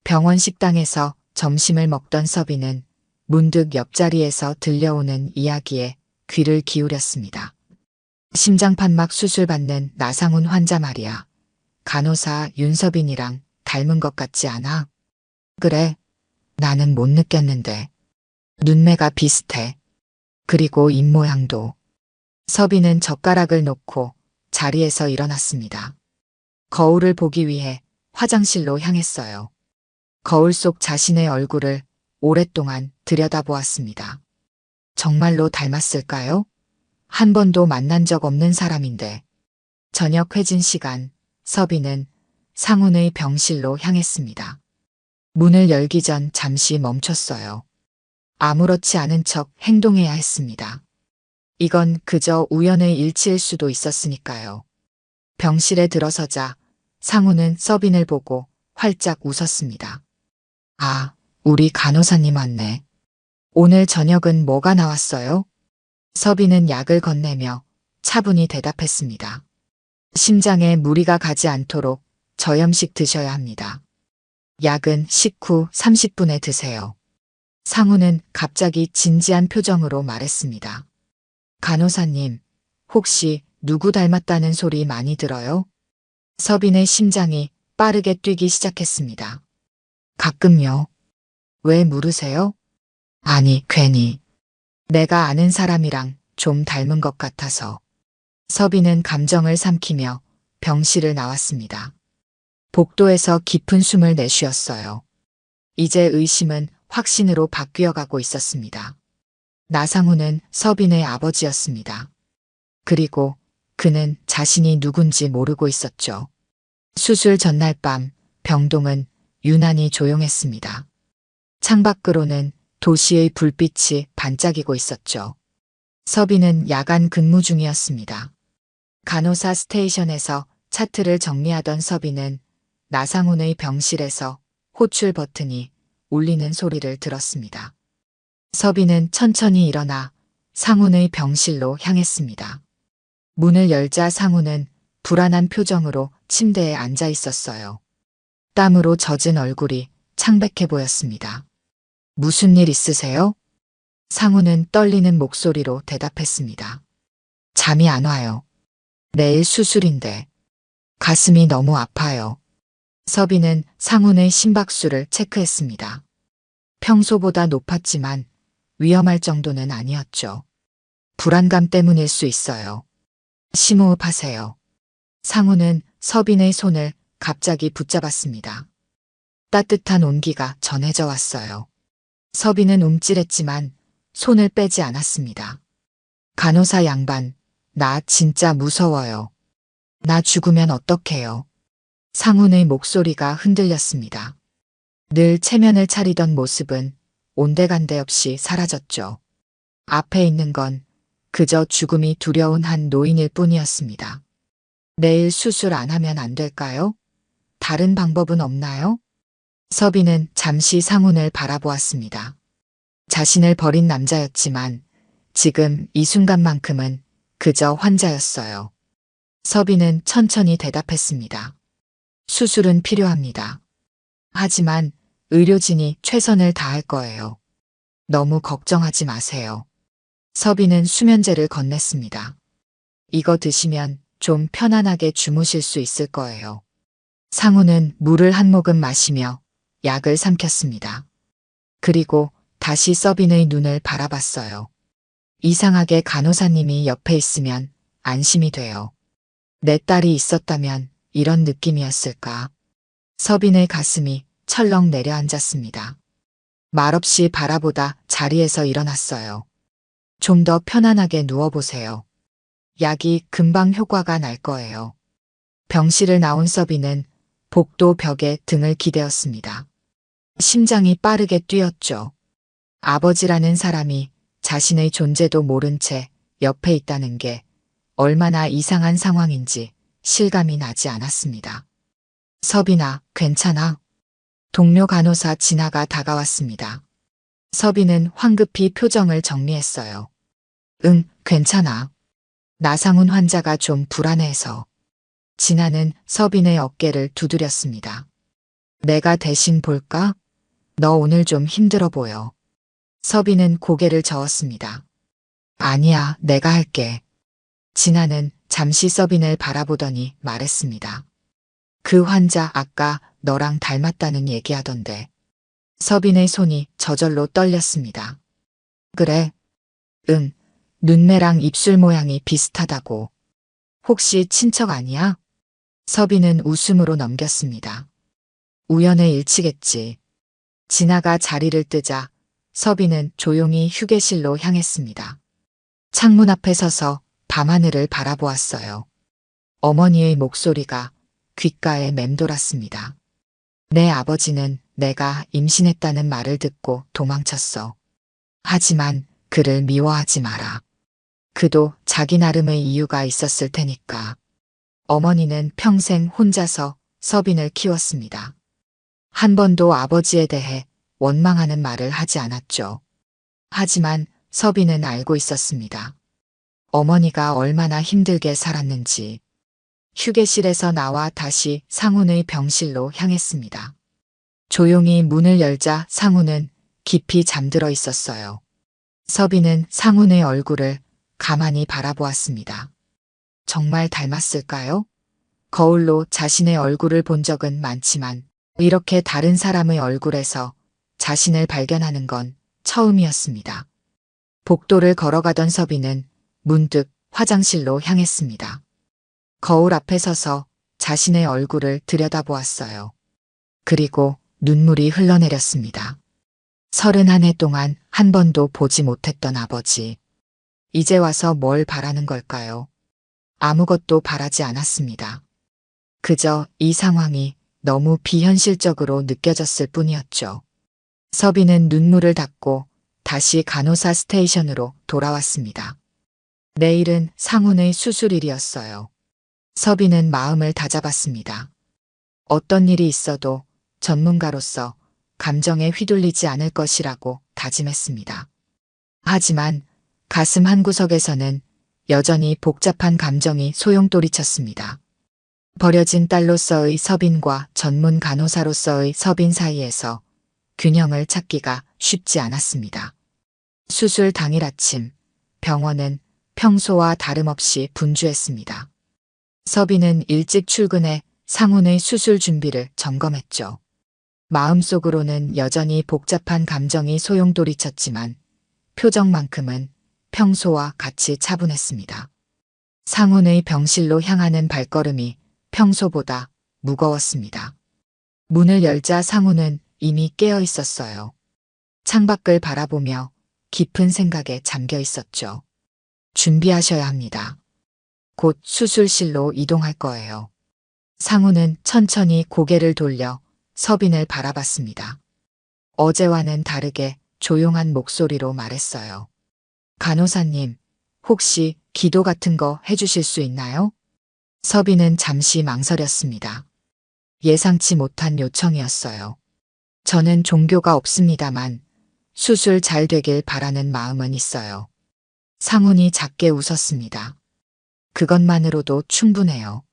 병원 식당에서 점심을 먹던 서빈은 문득 옆자리에서 들려오는 이야기에 귀를 기울였습니다. 심장판막 수술 받는 나상훈 환자 말이야. 간호사 윤서빈이랑 닮은 것 같지 않아? 그래. 나는 못 느꼈는데. 눈매가 비슷해. 그리고 입모양도. 서빈은 젓가락을 놓고 자리에서 일어났습니다. 거울을 보기 위해 화장실로 향했어요. 거울 속 자신의 얼굴을 오랫동안 들여다보았습니다. 정말로 닮았을까요? 한 번도 만난 적 없는 사람인데. 저녁 회진 시간, 서빈은 상훈의 병실로 향했습니다. 문을 열기 전 잠시 멈췄어요. 아무렇지 않은 척 행동해야 했습니다. 이건 그저 우연의 일치일 수도 있었으니까요. 병실에 들어서자 상훈은 서빈을 보고 활짝 웃었습니다. 아, 우리 간호사님 왔네. 오늘 저녁은 뭐가 나왔어요? 서빈은 약을 건네며 차분히 대답했습니다. 심장에 무리가 가지 않도록 저염식 드셔야 합니다. 약은 식후 30분에 드세요. 상훈은 갑자기 진지한 표정으로 말했습니다. 간호사님, 혹시 누구 닮았다는 소리 많이 들어요? 서빈의 심장이 빠르게 뛰기 시작했습니다. 가끔요. 왜 물으세요? 아니, 괜히. 내가 아는 사람이랑 좀 닮은 것 같아서. 서빈은 감정을 삼키며 병실을 나왔습니다. 복도에서 깊은 숨을 내쉬었어요. 이제 의심은 확신으로 바뀌어 가고 있었습니다. 나상훈은 서빈의 아버지였습니다. 그리고 그는 자신이 누군지 모르고 있었죠. 수술 전날 밤 병동은 유난히 조용했습니다. 창밖으로는 도시의 불빛이 반짝이고 있었죠. 서빈은 야간 근무 중이었습니다. 간호사 스테이션에서 차트를 정리하던 서빈은 나상훈의 병실에서 호출 버튼이 울리는 소리를 들었습니다. 서빈은 천천히 일어나 상훈의 병실로 향했습니다. 문을 열자 상훈은 불안한 표정으로 침대에 앉아 있었어요. 땀으로 젖은 얼굴이 창백해 보였습니다. 무슨 일 있으세요? 상훈은 떨리는 목소리로 대답했습니다. 잠이 안 와요. 내일 수술인데. 가슴이 너무 아파요. 서빈은 상훈의 심박수를 체크했습니다. 평소보다 높았지만 위험할 정도는 아니었죠. 불안감 때문일 수 있어요. 심호흡하세요. 상훈은 서빈의 손을 갑자기 붙잡았습니다. 따뜻한 온기가 전해져 왔어요. 서빈은 움찔했지만 손을 빼지 않았습니다. 간호사 양반, 나 진짜 무서워요. 나 죽으면 어떡해요? 상훈의 목소리가 흔들렸습니다. 늘 체면을 차리던 모습은 온데간데 없이 사라졌죠. 앞에 있는 건 그저 죽음이 두려운 한 노인일 뿐이었습니다. 내일 수술 안 하면 안 될까요? 다른 방법은 없나요? 서빈은 잠시 상훈을 바라보았습니다. 자신을 버린 남자였지만 지금 이 순간만큼은 그저 환자였어요. 서빈은 천천히 대답했습니다. 수술은 필요합니다. 하지만 의료진이 최선을 다할 거예요. 너무 걱정하지 마세요. 서빈은 수면제를 건넸습니다. 이거 드시면 좀 편안하게 주무실 수 있을 거예요. 상훈은 물을 한 모금 마시며 약을 삼켰습니다. 그리고 다시 서빈의 눈을 바라봤어요. 이상하게 간호사님이 옆에 있으면 안심이 돼요. 내 딸이 있었다면 이런 느낌이었을까? 서빈의 가슴이 철렁 내려앉았습니다. 말없이 바라보다 자리에서 일어났어요. 좀 더 편안하게 누워보세요. 약이 금방 효과가 날 거예요. 병실을 나온 서빈은 복도 벽에 등을 기대었습니다. 심장이 빠르게 뛰었죠. 아버지라는 사람이 자신의 존재도 모른 채 옆에 있다는 게 얼마나 이상한 상황인지 실감이 나지 않았습니다. 서빈아, 괜찮아? 동료 간호사 진아가 다가왔습니다. 서빈은 황급히 표정을 정리했어요. 응, 괜찮아. 나상훈 환자가 좀 불안해서. 진아는 서빈의 어깨를 두드렸습니다. 내가 대신 볼까? 너 오늘 좀 힘들어 보여. 서빈은 고개를 저었습니다. 아니야, 내가 할게. 진아는 잠시 서빈을 바라보더니 말했습니다. 그 환자 아까 너랑 닮았다는 얘기하던데. 서빈의 손이 저절로 떨렸습니다. 그래? 응, 눈매랑 입술 모양이 비슷하다고. 혹시 친척 아니야? 서빈은 웃음으로 넘겼습니다. 우연의 일치겠지. 진아가 자리를 뜨자 서빈은 조용히 휴게실로 향했습니다. 창문 앞에 서서 밤하늘을 바라보았어요. 어머니의 목소리가 귓가에 맴돌았습니다. 내 아버지는 내가 임신했다는 말을 듣고 도망쳤어. 하지만 그를 미워하지 마라. 그도 자기 나름의 이유가 있었을 테니까. 어머니는 평생 혼자서 서빈을 키웠습니다. 한 번도 아버지에 대해 원망하는 말을 하지 않았죠. 하지만 서빈은 알고 있었습니다. 어머니가 얼마나 힘들게 살았는지. 휴게실에서 나와 다시 상훈의 병실로 향했습니다. 조용히 문을 열자 상훈은 깊이 잠들어 있었어요. 서빈은 상훈의 얼굴을 가만히 바라보았습니다. 정말 닮았을까요? 거울로 자신의 얼굴을 본 적은 많지만 이렇게 다른 사람의 얼굴에서 자신을 발견하는 건 처음이었습니다. 복도를 걸어가던 서빈은 문득 화장실로 향했습니다. 거울 앞에 서서 자신의 얼굴을 들여다보았어요. 그리고 눈물이 흘러내렸습니다. 31해 동안 한 번도 보지 못했던 아버지. 이제 와서 뭘 바라는 걸까요? 아무것도 바라지 않았습니다. 그저 이 상황이 너무 비현실적으로 느껴졌을 뿐이었죠. 서빈은 눈물을 닦고 다시 간호사 스테이션으로 돌아왔습니다. 내일은 상훈의 수술일이었어요. 서빈은 마음을 다잡았습니다. 어떤 일이 있어도 전문가로서 감정에 휘둘리지 않을 것이라고 다짐했습니다. 하지만 가슴 한구석에서는 여전히 복잡한 감정이 소용돌이쳤습니다. 버려진 딸로서의 서빈과 전문 간호사로서의 서빈 사이에서 균형을 찾기가 쉽지 않았습니다. 수술 당일 아침, 병원은 평소와 다름없이 분주했습니다. 서빈은 일찍 출근해 상훈의 수술 준비를 점검했죠. 마음속으로는 여전히 복잡한 감정이 소용돌이쳤지만 표정만큼은 평소와 같이 차분했습니다. 상훈의 병실로 향하는 발걸음이 평소보다 무거웠습니다. 문을 열자 상훈은 이미 깨어 있었어요. 창밖을 바라보며 깊은 생각에 잠겨 있었죠. 준비하셔야 합니다. 곧 수술실로 이동할 거예요. 상훈은 천천히 고개를 돌려 서빈을 바라봤습니다. 어제와는 다르게 조용한 목소리로 말했어요. 간호사님, 혹시 기도 같은 거 해주실 수 있나요? 서빈은 잠시 망설였습니다. 예상치 못한 요청이었어요. 저는 종교가 없습니다만 수술 잘 되길 바라는 마음은 있어요. 상훈이 작게 웃었습니다. 그것만으로도 충분해요.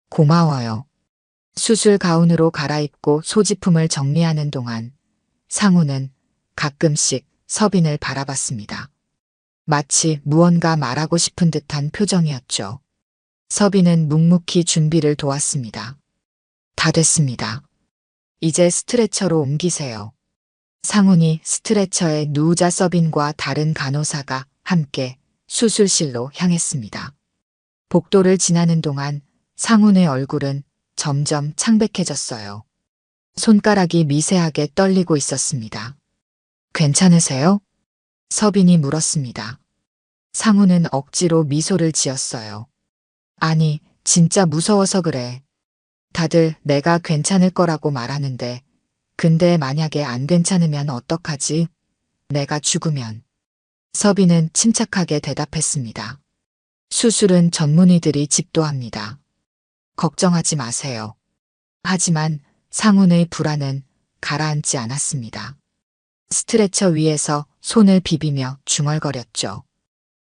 고마워요. 수술 가운으로 갈아입고 소지품을 정리하는 동안 상훈은 가끔씩 서빈을 바라봤습니다. 마치 무언가 말하고 싶은 듯한 표정이었죠. 서빈은 묵묵히 준비를 도왔습니다. 다 됐습니다. 이제 스트레처로 옮기세요. 상훈이 스트레처에 누우자 서빈과 다른 간호사가 함께 수술실로 향했습니다. 복도를 지나는 동안 상훈의 얼굴은 점점 창백해졌어요. 손가락이 미세하게 떨리고 있었습니다. 괜찮으세요? 서빈이 물었습니다. 상훈은 억지로 미소를 지었어요. 아니, 진짜 무서워서 그래. 다들 내가 괜찮을 거라고 말하는데, 근데 만약에 안 괜찮으면 어떡하지? 내가 죽으면. 서빈은 침착하게 대답했습니다. 수술은 전문의들이 집도합니다. 걱정하지 마세요. 하지만 상훈의 불안은 가라앉지 않았습니다. 스트레처 위에서 손을 비비며 중얼거렸죠.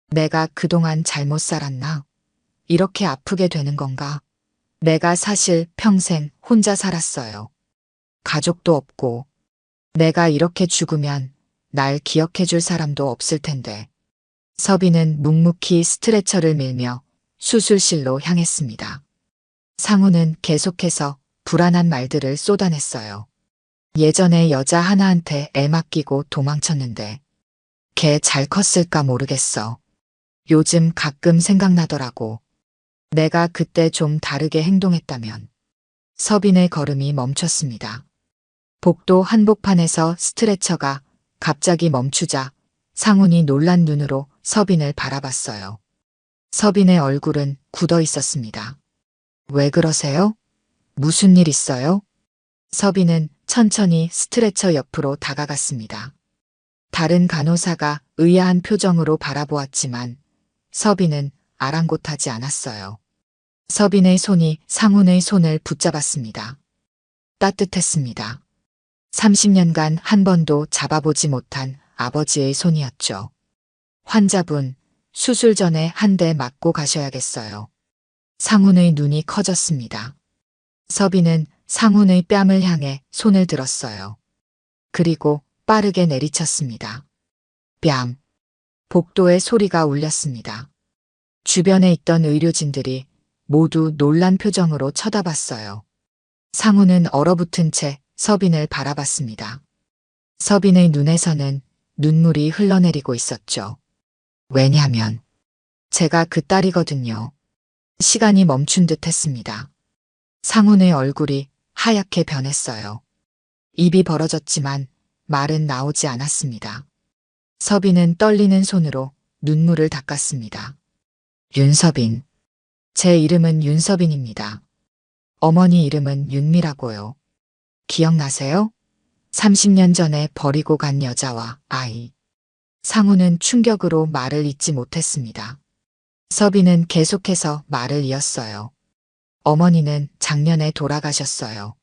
내가 그동안 잘못 살았나? 이렇게 아프게 되는 건가? 내가 사실 평생 혼자 살았어요. 가족도 없고, 내가 이렇게 죽으면 날 기억해줄 사람도 없을 텐데. 서빈은 묵묵히 스트레처를 밀며 수술실로 향했습니다. 상우는 계속해서 불안한 말들을 쏟아냈어요. 예전에 여자 하나한테 애 맡기고 도망쳤는데 걔 잘 컸을까 모르겠어. 요즘 가끔 생각나더라고. 내가 그때 좀 다르게 행동했다면. 서빈의 걸음이 멈췄습니다. 복도 한복판에서 스트레처가 갑자기 멈추자 상훈이 놀란 눈으로 서빈을 바라봤어요. 서빈의 얼굴은 굳어 있었습니다. 왜 그러세요? 무슨 일 있어요? 서빈은 천천히 스트레처 옆으로 다가갔습니다. 다른 간호사가 의아한 표정으로 바라보았지만 서빈은 아랑곳하지 않았어요. 서빈의 손이 상훈의 손을 붙잡았습니다. 따뜻했습니다. 30년간 한 번도 잡아보지 못한 아버지의 손이었죠. 환자분, 수술 전에 한 대 맞고 가셔야겠어요. 상훈의 눈이 커졌습니다. 서빈은 상훈의 뺨을 향해 손을 들었어요. 그리고 빠르게 내리쳤습니다. 뺨. 복도에 소리가 울렸습니다. 주변에 있던 의료진들이 모두 놀란 표정으로 쳐다봤어요. 상훈은 얼어붙은 채 서빈을 바라봤습니다. 서빈의 눈에서는 눈물이 흘러내리고 있었죠. 왜냐면 제가 그 딸이거든요. 시간이 멈춘 듯 했습니다. 상훈의 얼굴이 하얗게 변했어요. 입이 벌어졌지만 말은 나오지 않았습니다. 서빈은 떨리는 손으로 눈물을 닦았습니다. 윤서빈. 제 이름은 윤서빈입니다. 어머니 이름은 윤미라고요. 기억나세요? 30년 전에 버리고 간 여자와 아이. 상훈은 충격으로 말을 잇지 못했습니다. 서빈은 계속해서 말을 이었어요. 어머니는 작년에 돌아가셨어요.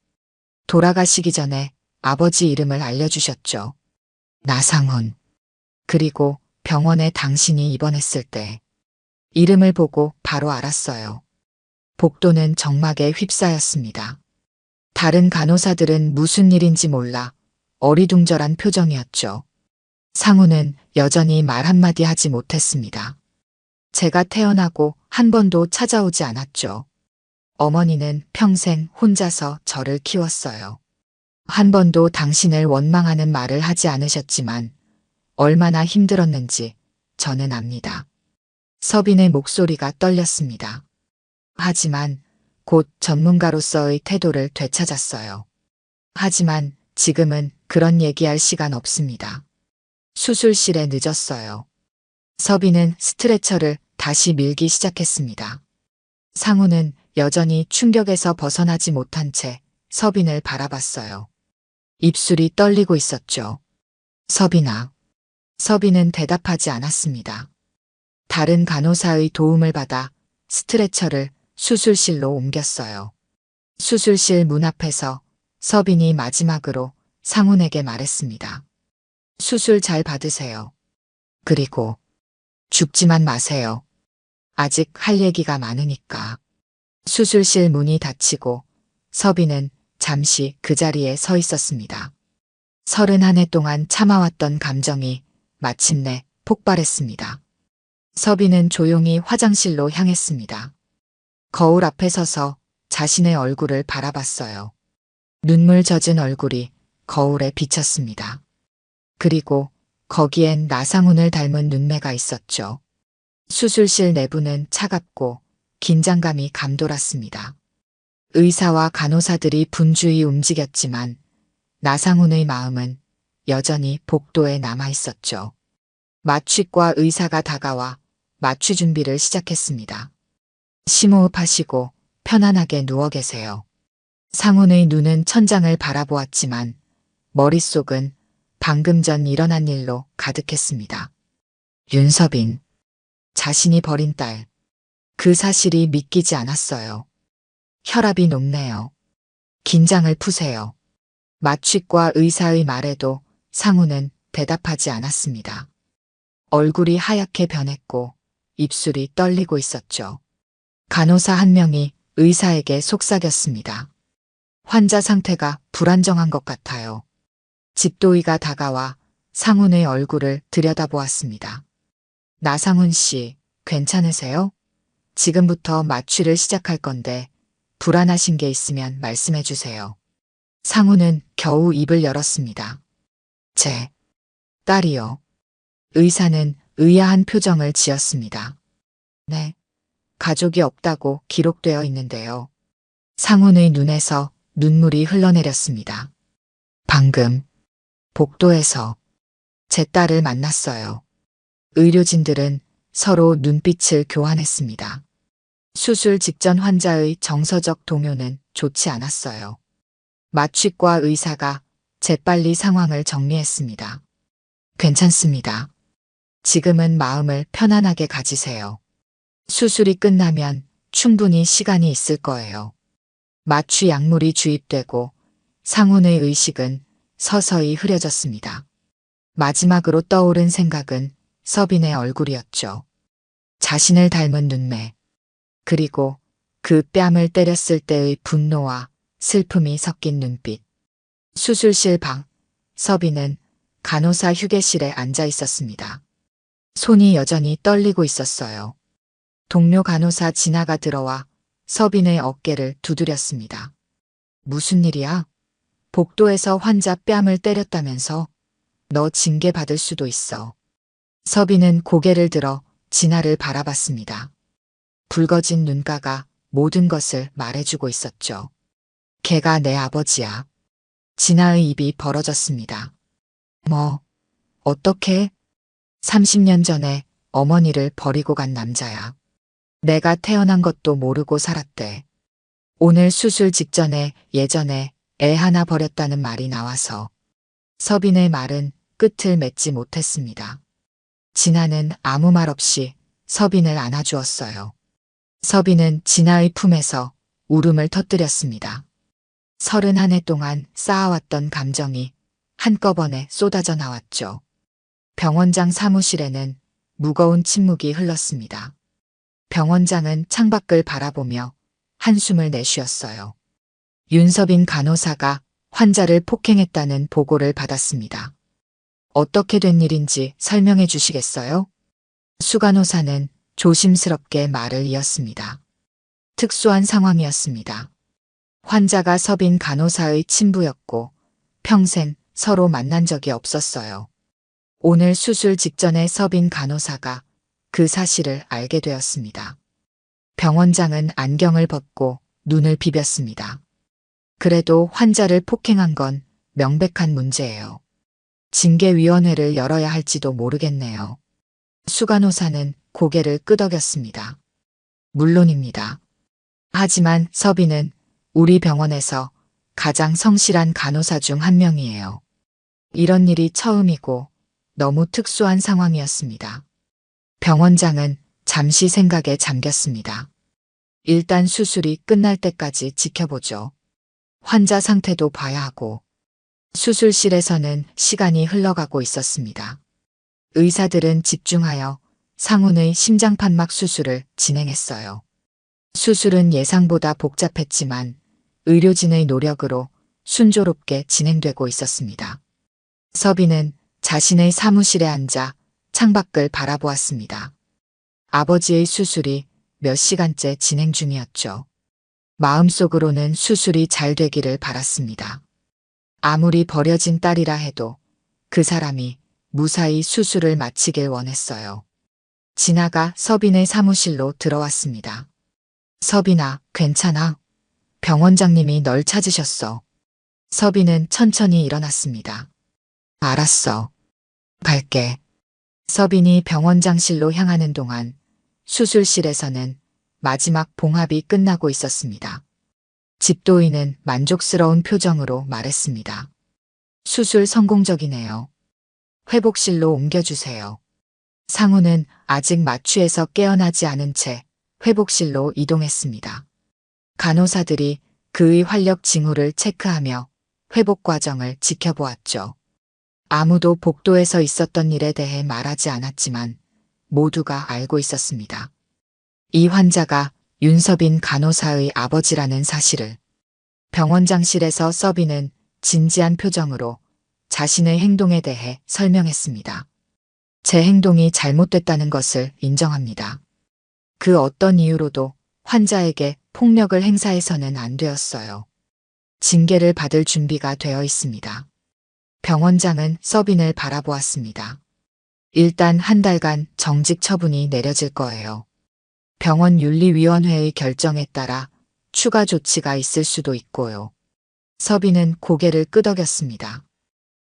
돌아가시기 전에 아버지 이름을 알려주셨죠. 나상훈. 그리고 병원에 당신이 입원했을 때 이름을 보고 바로 알았어요. 복도는 정막에 휩싸였습니다. 다른 간호사들은 무슨 일인지 몰라 어리둥절한 표정이었죠. 상훈은 여전히 말 한마디 하지 못했습니다. 제가 태어나고 한 번도 찾아오지 않았죠. 어머니는 평생 혼자서 저를 키웠어요. 한 번도 당신을 원망하는 말을 하지 않으셨지만 얼마나 힘들었는지 저는 압니다. 서빈의 목소리가 떨렸습니다. 하지만 곧 전문가로서의 태도를 되찾았어요. 하지만 지금은 그런 얘기할 시간 없습니다. 수술실에 늦었어요. 서빈은 스트레처를 다시 밀기 시작했습니다. 상훈은 여전히 충격에서 벗어나지 못한 채 서빈을 바라봤어요. 입술이 떨리고 있었죠. 서빈아. 서빈은 대답하지 않았습니다. 다른 간호사의 도움을 받아 스트레처를 수술실로 옮겼어요. 수술실 문 앞에서 서빈이 마지막으로 상훈에게 말했습니다. 수술 잘 받으세요. 그리고 죽지만 마세요. 아직 할 얘기가 많으니까. 수술실 문이 닫히고 서빈은 잠시 그 자리에 서 있었습니다. 31해 동안 참아왔던 감정이 마침내 폭발했습니다. 서빈은 조용히 화장실로 향했습니다. 거울 앞에 서서 자신의 얼굴을 바라봤어요. 눈물 젖은 얼굴이 거울에 비쳤습니다. 그리고 거기엔 나상훈을 닮은 눈매가 있었죠. 수술실 내부는 차갑고 긴장감이 감돌았습니다. 의사와 간호사들이 분주히 움직였지만 나상훈의 마음은 여전히 복도에 남아 있었죠. 마취과 의사가 다가와 마취 준비를 시작했습니다. 심호흡하시고 편안하게 누워 계세요. 상훈의 눈은 천장을 바라보았지만 머릿속은 방금 전 일어난 일로 가득했습니다. 윤서빈. 자신이 버린 딸. 그 사실이 믿기지 않았어요. 혈압이 높네요. 긴장을 푸세요. 마취과 의사의 말에도 상훈은 대답하지 않았습니다. 얼굴이 하얗게 변했고 입술이 떨리고 있었죠. 간호사 한 명이 의사에게 속삭였습니다. 환자 상태가 불안정한 것 같아요. 집도의가 다가와 상훈의 얼굴을 들여다보았습니다. 나상훈 씨, 괜찮으세요? 지금부터 마취를 시작할 건데 불안하신 게 있으면 말씀해 주세요. 상우는 겨우 입을 열었습니다. 제 딸이요. 의사는 의아한 표정을 지었습니다. 네. 가족이 없다고 기록되어 있는데요. 상훈의 눈에서 눈물이 흘러내렸습니다. 방금 복도에서 제 딸을 만났어요. 의료진들은 서로 눈빛을 교환했습니다. 수술 직전 환자의 정서적 동요는 좋지 않았어요. 마취과 의사가 재빨리 상황을 정리했습니다. 괜찮습니다. 지금은 마음을 편안하게 가지세요. 수술이 끝나면 충분히 시간이 있을 거예요. 마취 약물이 주입되고 상훈의 의식은 서서히 흐려졌습니다. 마지막으로 떠오른 생각은 서빈의 얼굴이었죠. 자신을 닮은 눈매, 그리고 그 뺨을 때렸을 때의 분노와 슬픔이 섞인 눈빛. 수술실 방, 서빈은 간호사 휴게실에 앉아 있었습니다. 손이 여전히 떨리고 있었어요. 동료 간호사 진아가 들어와 서빈의 어깨를 두드렸습니다. 무슨 일이야? 복도에서 환자 뺨을 때렸다면서? 너 징계 받을 수도 있어. 서빈은 고개를 들어 진아를 바라봤습니다. 붉어진 눈가가 모든 것을 말해주고 있었죠. 걔가 내 아버지야. 진아의 입이 벌어졌습니다. 뭐, 어떻게? 30년 전에 어머니를 버리고 간 남자야. 내가 태어난 것도 모르고 살았대. 오늘 수술 직전에 예전에 애 하나 버렸다는 말이 나와서 서빈의 말은 끝을 맺지 못했습니다. 진아는 아무 말 없이 서빈을 안아주었어요. 서빈은 진아의 품에서 울음을 터뜨렸습니다. 31해 동안 쌓아왔던 감정이 한꺼번에 쏟아져 나왔죠. 병원장 사무실에는 무거운 침묵이 흘렀습니다. 병원장은 창밖을 바라보며 한숨을 내쉬었어요. 윤서빈 간호사가 환자를 폭행했다는 보고를 받았습니다. 어떻게 된 일인지 설명해 주시겠어요? 수 간호사는 조심스럽게 말을 이었습니다. 특수한 상황이었습니다. 환자가 서빈 간호사의 친부였고 평생 서로 만난 적이 없었어요. 오늘 수술 직전에 서빈 간호사가 그 사실을 알게 되었습니다. 병원장은 안경을 벗고 눈을 비볐습니다. 그래도 환자를 폭행한 건 명백한 문제예요. 징계위원회를 열어야 할지도 모르겠네요. 수 간호사는 고개를 끄덕였습니다. 물론입니다. 하지만 서빈은 우리 병원에서 가장 성실한 간호사 중 한 명이에요. 이런 일이 처음이고 너무 특수한 상황이었습니다. 병원장은 잠시 생각에 잠겼습니다. 일단 수술이 끝날 때까지 지켜보죠. 환자 상태도 봐야 하고. 수술실에서는 시간이 흘러가고 있었습니다. 의사들은 집중하여 상훈의 심장판막 수술을 진행했어요. 수술은 예상보다 복잡했지만 의료진의 노력으로 순조롭게 진행되고 있었습니다. 서빈은 자신의 사무실에 앉아 창밖을 바라보았습니다. 아버지의 수술이 몇 시간째 진행 중이었죠. 마음속으로는 수술이 잘 되기를 바랐습니다. 아무리 버려진 딸이라 해도 그 사람이 무사히 수술을 마치길 원했어요. 진아가 서빈의 사무실로 들어왔습니다. 서빈아, 괜찮아? 병원장님이 널 찾으셨어. 서빈은 천천히 일어났습니다. 알았어. 갈게. 서빈이 병원장실로 향하는 동안 수술실에서는 마지막 봉합이 끝나고 있었습니다. 집도인은 만족스러운 표정으로 말했습니다. 수술 성공적이네요. 회복실로 옮겨주세요. 상우는 아직 마취에서 깨어나지 않은 채 회복실로 이동했습니다. 간호사들이 그의 활력 징후를 체크하며 회복 과정을 지켜보았죠. 아무도 복도에서 있었던 일에 대해 말하지 않았지만 모두가 알고 있었습니다. 이 환자가 윤서빈 간호사의 아버지라는 사실을. 병원장실에서 서빈은 진지한 표정으로 자신의 행동에 대해 설명했습니다. 제 행동이 잘못됐다는 것을 인정합니다. 그 어떤 이유로도 환자에게 폭력을 행사해서는 안 되었어요. 징계를 받을 준비가 되어 있습니다. 병원장은 서빈을 바라보았습니다. 일단 한 달간 정직 처분이 내려질 거예요. 병원 윤리위원회의 결정에 따라 추가 조치가 있을 수도 있고요. 서빈은 고개를 끄덕였습니다.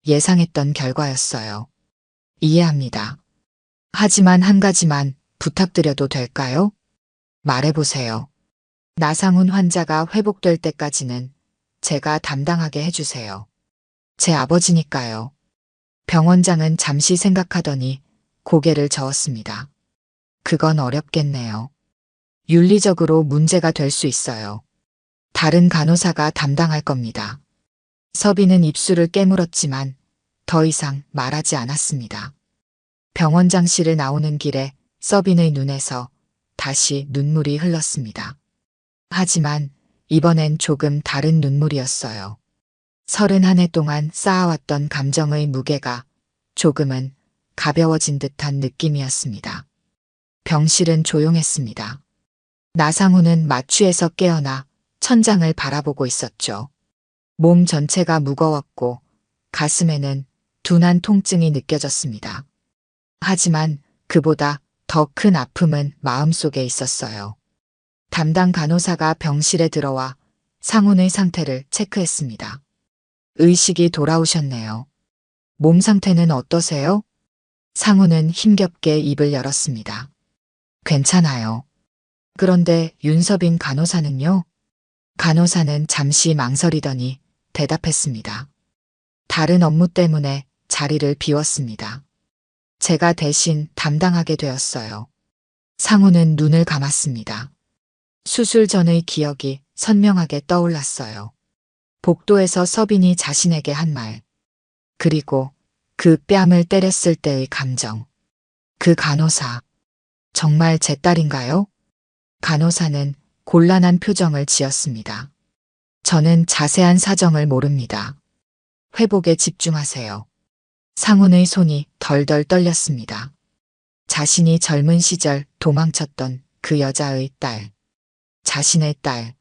예상했던 결과였어요. 이해합니다. 하지만 한 가지만 부탁드려도 될까요? 말해보세요. 나상훈 환자가 회복될 때까지는 제가 담당하게 해주세요. 제 아버지니까요. 병원장은 잠시 생각하더니 고개를 저었습니다. 그건 어렵겠네요. 윤리적으로 문제가 될 수 있어요. 다른 간호사가 담당할 겁니다. 서빈은 입술을 깨물었지만 더 이상 말하지 않았습니다. 병원장실을 나오는 길에 서빈의 눈에서 다시 눈물이 흘렀습니다. 하지만 이번엔 조금 다른 눈물이었어요. 31해 동안 쌓아왔던 감정의 무게가 조금은 가벼워진 듯한 느낌이었습니다. 병실은 조용했습니다. 나상훈은 마취에서 깨어나 천장을 바라보고 있었죠. 몸 전체가 무거웠고 가슴에는 둔한 통증이 느껴졌습니다. 하지만 그보다 더 큰 아픔은 마음속에 있었어요. 담당 간호사가 병실에 들어와 상훈의 상태를 체크했습니다. 의식이 돌아오셨네요. 몸 상태는 어떠세요? 상훈은 힘겹게 입을 열었습니다. 괜찮아요. 그런데 윤서빈 간호사는요? 간호사는 잠시 망설이더니 대답했습니다. 다른 업무 때문에 자리를 비웠습니다. 제가 대신 담당하게 되었어요. 상훈은 눈을 감았습니다. 수술 전의 기억이 선명하게 떠올랐어요. 복도에서 서빈이 자신에게 한 말. 그리고 그 뺨을 때렸을 때의 감정. 그 간호사. 정말 제 딸인가요? 간호사는 곤란한 표정을 지었습니다. 저는 자세한 사정을 모릅니다. 회복에 집중하세요. 상훈의 손이 덜덜 떨렸습니다. 자신이 젊은 시절 도망쳤던 그 여자의 딸. 자신의 딸.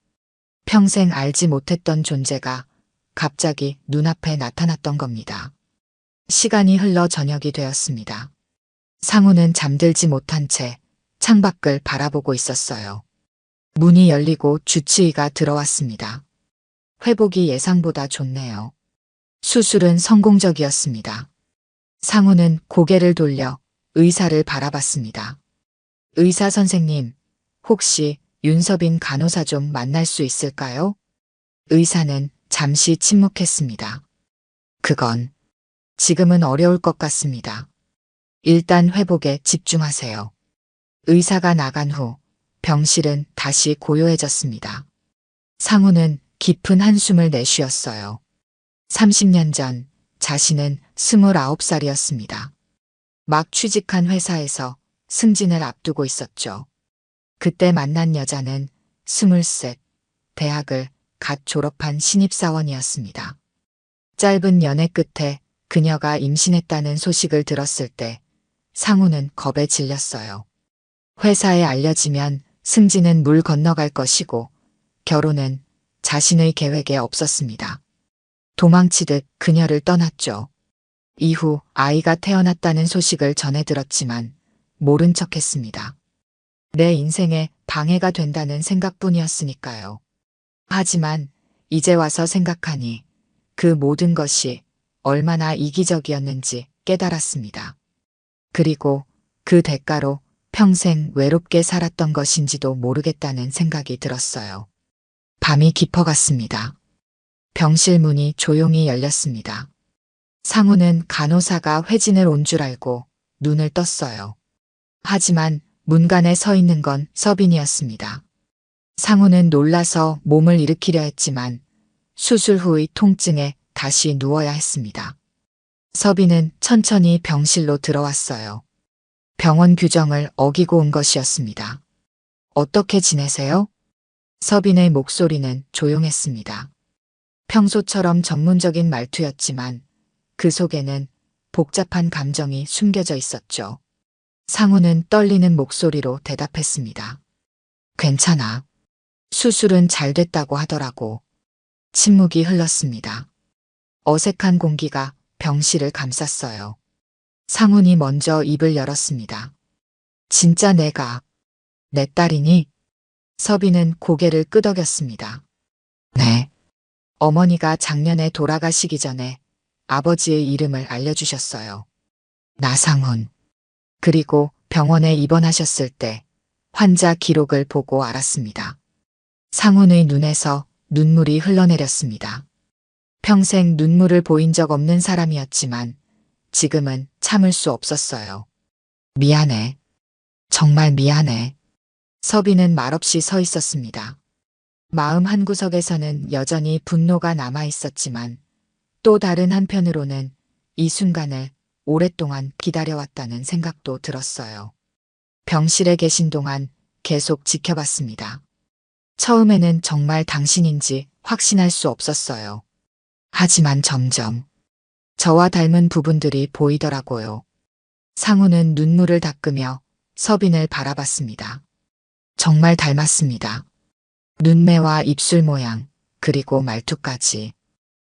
평생 알지 못했던 존재가 갑자기 눈앞에 나타났던 겁니다. 시간이 흘러 저녁이 되었습니다. 상훈은 잠들지 못한 채 창밖을 바라보고 있었어요. 문이 열리고 주치의가 들어왔습니다. 회복이 예상보다 좋네요. 수술은 성공적이었습니다. 상훈은 고개를 돌려 의사를 바라봤습니다. 의사 선생님, 혹시 윤서빈 간호사 좀 만날 수 있을까요? 의사는 잠시 침묵했습니다. 그건 지금은 어려울 것 같습니다. 일단 회복에 집중하세요. 의사가 나간 후 병실은 다시 고요해졌습니다. 상훈은 깊은 한숨을 내쉬었어요. 30년 전 자신은 29살이었습니다. 막 취직한 회사에서 승진을 앞두고 있었죠. 그때 만난 여자는 23, 대학을 갓 졸업한 신입사원이었습니다. 짧은 연애 끝에 그녀가 임신했다는 소식을 들었을 때 상훈은 겁에 질렸어요. 회사에 알려지면 승진은 물 건너갈 것이고 결혼은 자신의 계획에 없었습니다. 도망치듯 그녀를 떠났죠. 이후 아이가 태어났다는 소식을 전해 들었지만 모른 척했습니다. 내 인생에 방해가 된다는 생각뿐이었으니까요. 하지만 이제 와서 생각하니 그 모든 것이 얼마나 이기적이었는지 깨달았습니다. 그리고 그 대가로 평생 외롭게 살았던 것인지도 모르겠다는 생각이 들었어요. 밤이 깊어갔습니다. 병실 문이 조용히 열렸습니다. 상훈은 간호사가 회진을 온 줄 알고 눈을 떴어요. 하지만 문간에 서 있는 건 서빈이었습니다. 상훈은 놀라서 몸을 일으키려 했지만 수술 후의 통증에 다시 누워야 했습니다. 서빈은 천천히 병실로 들어왔어요. 병원 규정을 어기고 온 것이었습니다. 어떻게 지내세요? 서빈의 목소리는 조용했습니다. 평소처럼 전문적인 말투였지만 그 속에는 복잡한 감정이 숨겨져 있었죠. 상우는 떨리는 목소리로 대답했습니다. 괜찮아. 수술은 잘 됐다고 하더라고. 침묵이 흘렀습니다. 어색한 공기가 병실을 감쌌어요. 상훈이 먼저 입을 열었습니다. 진짜 내 딸이니? 서빈은 고개를 끄덕였습니다. 네. 어머니가 작년에 돌아가시기 전에 아버지의 이름을 알려주셨어요. 나상훈. 그리고 병원에 입원하셨을 때 환자 기록을 보고 알았습니다. 상훈의 눈에서 눈물이 흘러내렸습니다. 평생 눈물을 보인 적 없는 사람이었지만 지금은 참을 수 없었어요. 미안해. 정말 미안해. 서빈은 말없이 서 있었습니다. 마음 한구석에서는 여전히 분노가 남아 있었지만 또 다른 한편으로는 이 순간을 오랫동안 기다려왔다는 생각도 들었어요. 병실에 계신 동안 계속 지켜봤습니다. 처음에는 정말 당신인지 확신할 수 없었어요. 하지만 점점 저와 닮은 부분들이 보이더라고요. 상우는 눈물을 닦으며 서빈을 바라봤습니다. 정말 닮았습니다. 눈매와 입술 모양, 그리고 말투까지.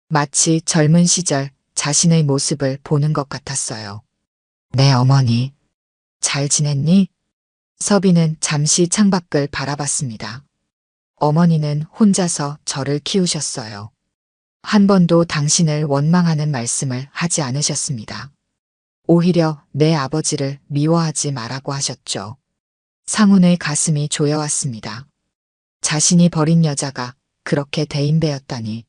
마치 젊은 시절 자신의 모습을 보는 것 같았어요. 내 어머니, 잘 지냈니? 서빈은 잠시 창밖을 바라봤습니다. 어머니는 혼자서 저를 키우셨어요. 한 번도 당신을 원망하는 말씀을 하지 않으셨습니다. 오히려 내 아버지를 미워하지 말라고 하셨죠. 상훈의 가슴이 조여왔습니다. 자신이 버린 여자가 그렇게 대인배였다니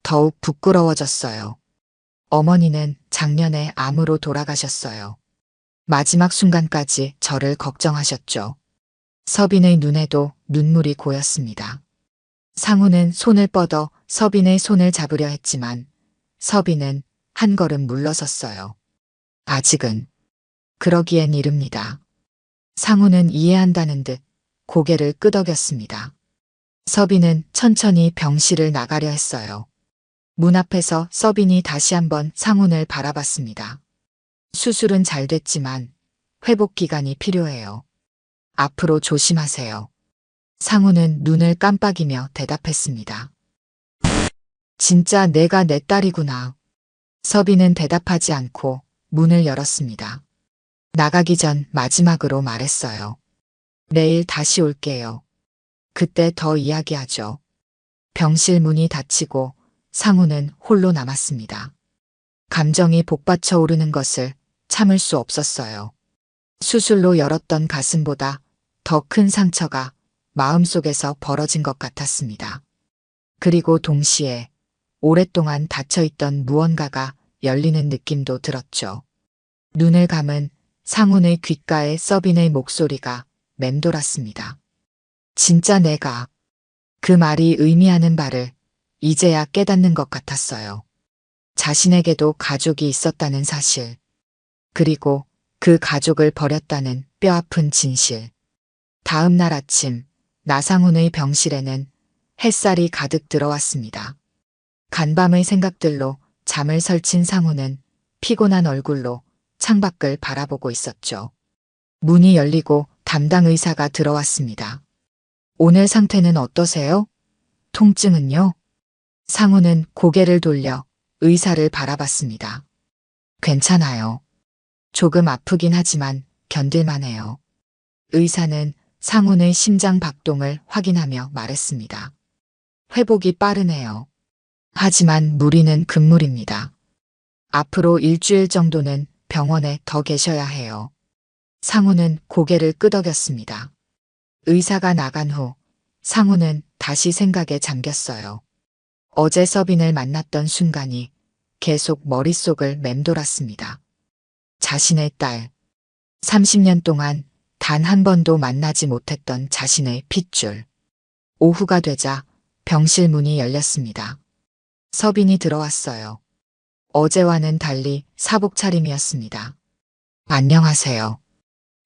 더욱 부끄러워졌어요. 어머니는 작년에 암으로 돌아가셨어요. 마지막 순간까지 저를 걱정하셨죠. 서빈의 눈에도 눈물이 고였습니다. 상훈은 손을 뻗어 서빈의 손을 잡으려 했지만 서빈은 한 걸음 물러섰어요. 아직은 그러기엔 이릅니다. 상훈은 이해한다는 듯 고개를 끄덕였습니다. 서빈은 천천히 병실을 나가려 했어요. 문 앞에서 서빈이 다시 한번 상훈을 바라봤습니다. 수술은 잘 됐지만 회복 기간이 필요해요. 앞으로 조심하세요. 상훈은 눈을 깜빡이며 대답했습니다. 진짜 내가 내 딸이구나. 서빈은 대답하지 않고 문을 열었습니다. 나가기 전 마지막으로 말했어요. 내일 다시 올게요. 그때 더 이야기하죠. 병실 문이 닫히고 상훈은 홀로 남았습니다. 감정이 복받쳐 오르는 것을 참을 수 없었어요. 수술로 열었던 가슴보다 더 큰 상처가 마음속에서 벌어진 것 같았습니다. 그리고 동시에 오랫동안 닫혀있던 무언가가 열리는 느낌도 들었죠. 눈을 감은 상훈의 귓가에 서빈의 목소리가 맴돌았습니다. 진짜 그 말이 의미하는 바를 이제야 깨닫는 것 같았어요. 자신에게도 가족이 있었다는 사실, 그리고 그 가족을 버렸다는 뼈아픈 진실. 다음 날 아침, 나상훈의 병실에는 햇살이 가득 들어왔습니다. 간밤의 생각들로 잠을 설친 상훈은 피곤한 얼굴로 창밖을 바라보고 있었죠. 문이 열리고 담당 의사가 들어왔습니다. 오늘 상태는 어떠세요? 통증은요? 상훈은 고개를 돌려 의사를 바라봤습니다. 괜찮아요. 조금 아프긴 하지만 견딜만해요. 의사는 상훈의 심장 박동을 확인하며 말했습니다. 회복이 빠르네요. 하지만 무리는 금물입니다. 앞으로 일주일 정도는 병원에 더 계셔야 해요. 상훈은 고개를 끄덕였습니다. 의사가 나간 후 상훈은 다시 생각에 잠겼어요. 어제 서빈을 만났던 순간이 계속 머릿속을 맴돌았습니다. 자신의 딸, 30년 동안 단 한 번도 만나지 못했던 자신의 핏줄. 오후가 되자 병실 문이 열렸습니다. 서빈이 들어왔어요. 어제와는 달리 사복 차림이었습니다. 안녕하세요.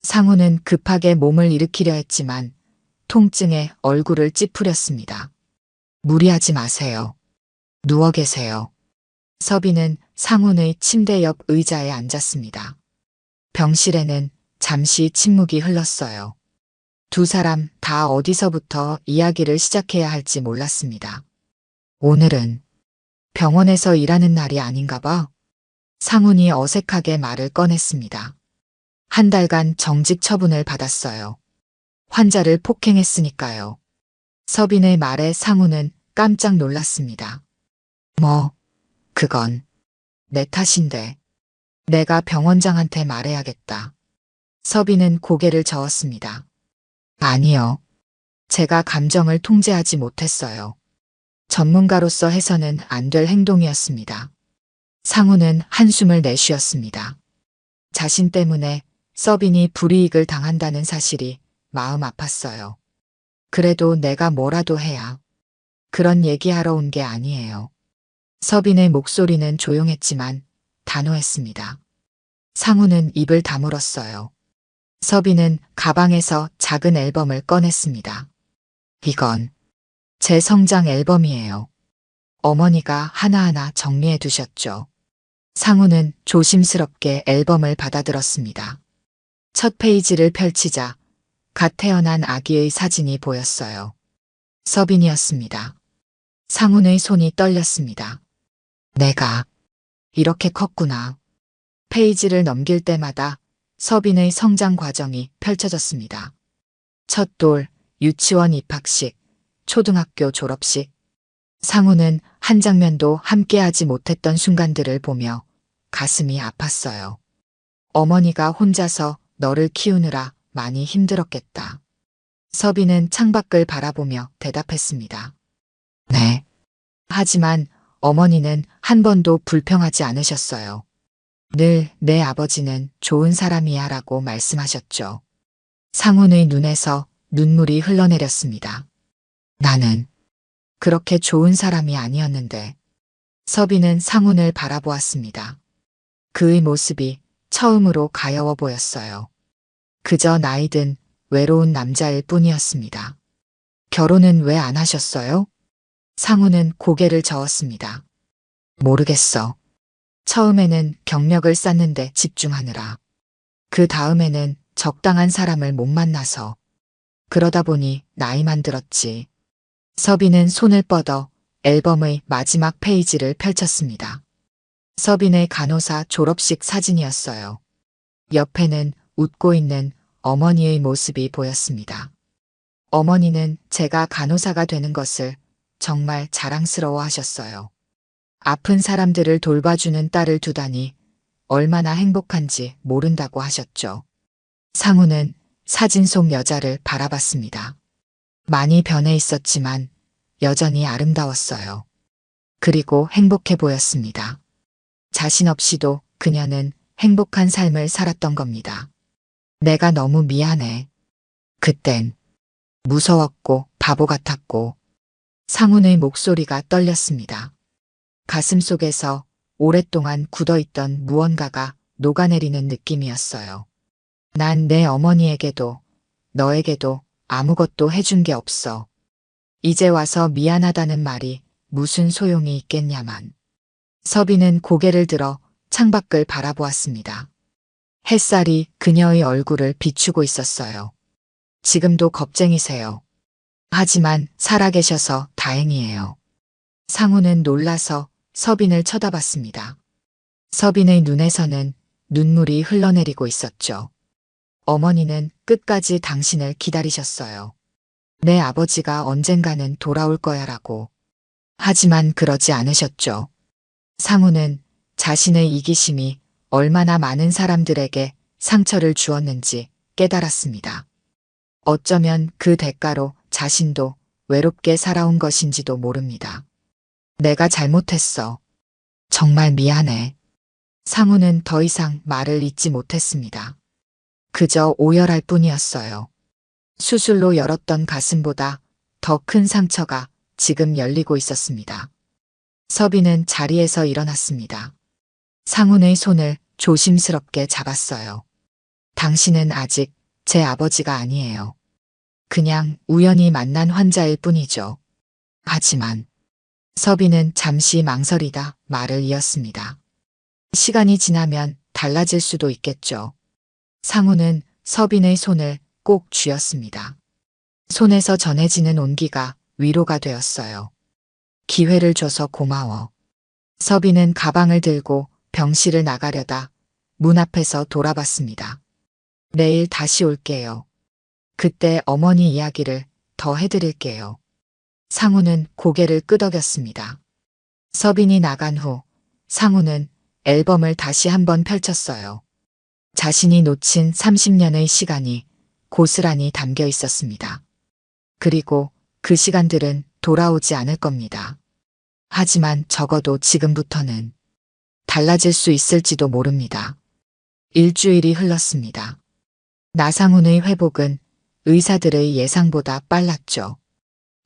상훈은 급하게 몸을 일으키려 했지만 통증에 얼굴을 찌푸렸습니다. 무리하지 마세요. 누워 계세요. 서빈은 상훈의 침대 옆 의자에 앉았습니다. 병실에는 잠시 침묵이 흘렀어요. 두 사람 다 어디서부터 이야기를 시작해야 할지 몰랐습니다. 오늘은 병원에서 일하는 날이 아닌가 봐. 상훈이 어색하게 말을 꺼냈습니다. 한 달간 정직 처분을 받았어요. 환자를 폭행했으니까요. 서빈의 말에 상훈은 깜짝 놀랐습니다. 뭐, 그건 내 탓인데. 내가 병원장한테 말해야겠다. 서빈은 고개를 저었습니다. 아니요. 제가 감정을 통제하지 못했어요. 전문가로서 해서는 안 될 행동이었습니다. 상훈은 한숨을 내쉬었습니다. 자신 때문에 서빈이 불이익을 당한다는 사실이 마음 아팠어요. 그래도 내가 뭐라도 해야. 그런 얘기하러 온 게 아니에요. 서빈의 목소리는 조용했지만 단호했습니다. 상훈은 입을 다물었어요. 서빈은 가방에서 작은 앨범을 꺼냈습니다. 이건 제 성장 앨범이에요. 어머니가 하나하나 정리해 두셨죠. 상훈은 조심스럽게 앨범을 받아들었습니다. 첫 페이지를 펼치자 갓 태어난 아기의 사진이 보였어요. 서빈이었습니다. 상훈의 손이 떨렸습니다. 내가 이렇게 컸구나. 페이지를 넘길 때마다 서빈의 성장 과정이 펼쳐졌습니다. 첫 돌, 유치원 입학식, 초등학교 졸업식. 상훈은 한 장면도 함께하지 못했던 순간들을 보며 가슴이 아팠어요. 어머니가 혼자서 너를 키우느라 많이 힘들었겠다. 서빈은 창밖을 바라보며 대답했습니다. 네. 하지만 어머니는 한 번도 불평하지 않으셨어요. 늘 내 아버지는 좋은 사람이야 라고 말씀하셨죠. 상훈의 눈에서 눈물이 흘러내렸습니다. 나는 그렇게 좋은 사람이 아니었는데. 서빈은 상훈을 바라보았습니다. 그의 모습이 처음으로 가여워 보였어요. 그저 나이든 외로운 남자일 뿐이었습니다. 결혼은 왜 안 하셨어요? 상훈은 고개를 저었습니다. 모르겠어. 처음에는 경력을 쌓는데 집중하느라. 그 다음에는 적당한 사람을 못 만나서. 그러다 보니 나이만 들었지. 서빈은 손을 뻗어 앨범의 마지막 페이지를 펼쳤습니다. 서빈의 간호사 졸업식 사진이었어요. 옆에는 웃고 있는 어머니의 모습이 보였습니다. 어머니는 제가 간호사가 되는 것을 정말 자랑스러워 하셨어요. 아픈 사람들을 돌봐주는 딸을 두다니 얼마나 행복한지 모른다고 하셨죠. 상훈은 사진 속 여자를 바라봤습니다. 많이 변해 있었지만 여전히 아름다웠어요. 그리고 행복해 보였습니다. 자신 없이도 그녀는 행복한 삶을 살았던 겁니다. 내가 너무 미안해. 그땐 무서웠고 바보 같았고. 상훈의 목소리가 떨렸습니다. 가슴 속에서 오랫동안 굳어있던 무언가가 녹아내리는 느낌이었어요. 난 내 어머니에게도 너에게도 아무것도 해준 게 없어. 이제 와서 미안하다는 말이 무슨 소용이 있겠냐만. 서빈은 고개를 들어 창밖을 바라보았습니다. 햇살이 그녀의 얼굴을 비추고 있었어요. 지금도 겁쟁이세요. 하지만 살아계셔서 다행이에요. 상훈은 놀라서 서빈을 쳐다봤습니다. 서빈의 눈에서는 눈물이 흘러내리고 있었죠. 어머니는 끝까지 당신을 기다리셨어요. 내 아버지가 언젠가는 돌아올 거야라고. 하지만 그러지 않으셨죠. 상훈은 자신의 이기심이 얼마나 많은 사람들에게 상처를 주었는지 깨달았습니다. 어쩌면 그 대가로 자신도 외롭게 살아온 것인지도 모릅니다. 내가 잘못했어. 정말 미안해. 상훈은 더 이상 말을 잇지 못했습니다. 그저 오열할 뿐이었어요. 수술로 열었던 가슴보다 더 큰 상처가 지금 열리고 있었습니다. 서빈은 자리에서 일어났습니다. 상훈의 손을 조심스럽게 잡았어요. 당신은 아직 제 아버지가 아니에요. 그냥 우연히 만난 환자일 뿐이죠. 하지만 서빈은 잠시 망설이다 말을 이었습니다. 시간이 지나면 달라질 수도 있겠죠. 상훈은 서빈의 손을 꼭 쥐었습니다. 손에서 전해지는 온기가 위로가 되었어요. 기회를 줘서 고마워. 서빈은 가방을 들고 병실을 나가려다 문 앞에서 돌아봤습니다. 내일 다시 올게요. 그때 어머니 이야기를 더 해드릴게요. 상우는 고개를 끄덕였습니다. 서빈이 나간 후 상우는 앨범을 다시 한번 펼쳤어요. 자신이 놓친 30년의 시간이 고스란히 담겨 있었습니다. 그리고 그 시간들은 돌아오지 않을 겁니다. 하지만 적어도 지금부터는 달라질 수 있을지도 모릅니다. 일주일이 흘렀습니다. 나상훈의 회복은 의사들의 예상보다 빨랐죠.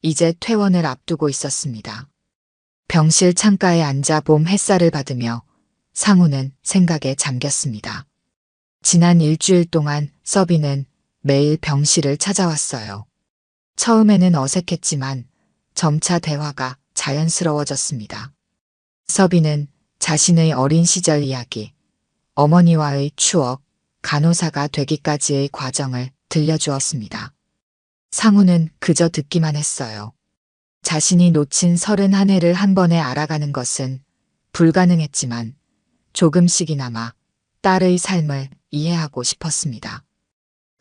이제 퇴원을 앞두고 있었습니다. 병실 창가에 앉아 봄 햇살을 받으며 상우는 생각에 잠겼습니다. 지난 일주일 동안 서빈은 매일 병실을 찾아왔어요. 처음에는 어색했지만 점차 대화가 자연스러워졌습니다. 서빈은 자신의 어린 시절 이야기, 어머니와의 추억, 간호사가 되기까지의 과정을 들려주었습니다. 상우는 그저 듣기만 했어요. 자신이 놓친 31해를 한 번에 알아가는 것은 불가능했지만 조금씩이나마 딸의 삶을 이해하고 싶었습니다.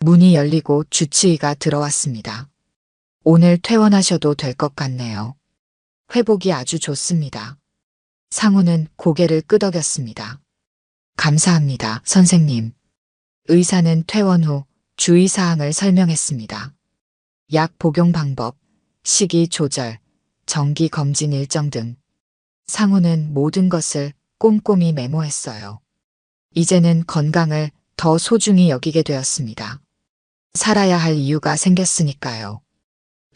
문이 열리고 주치의가 들어왔습니다. 오늘 퇴원하셔도 될 것 같네요. 회복이 아주 좋습니다. 상우는 고개를 끄덕였습니다. 감사합니다, 선생님. 의사는 퇴원 후 주의사항을 설명했습니다. 약 복용 방법, 식이 조절, 정기 검진 일정 등. 상우는 모든 것을 꼼꼼히 메모했어요. 이제는 건강을 더 소중히 여기게 되었습니다. 살아야 할 이유가 생겼으니까요.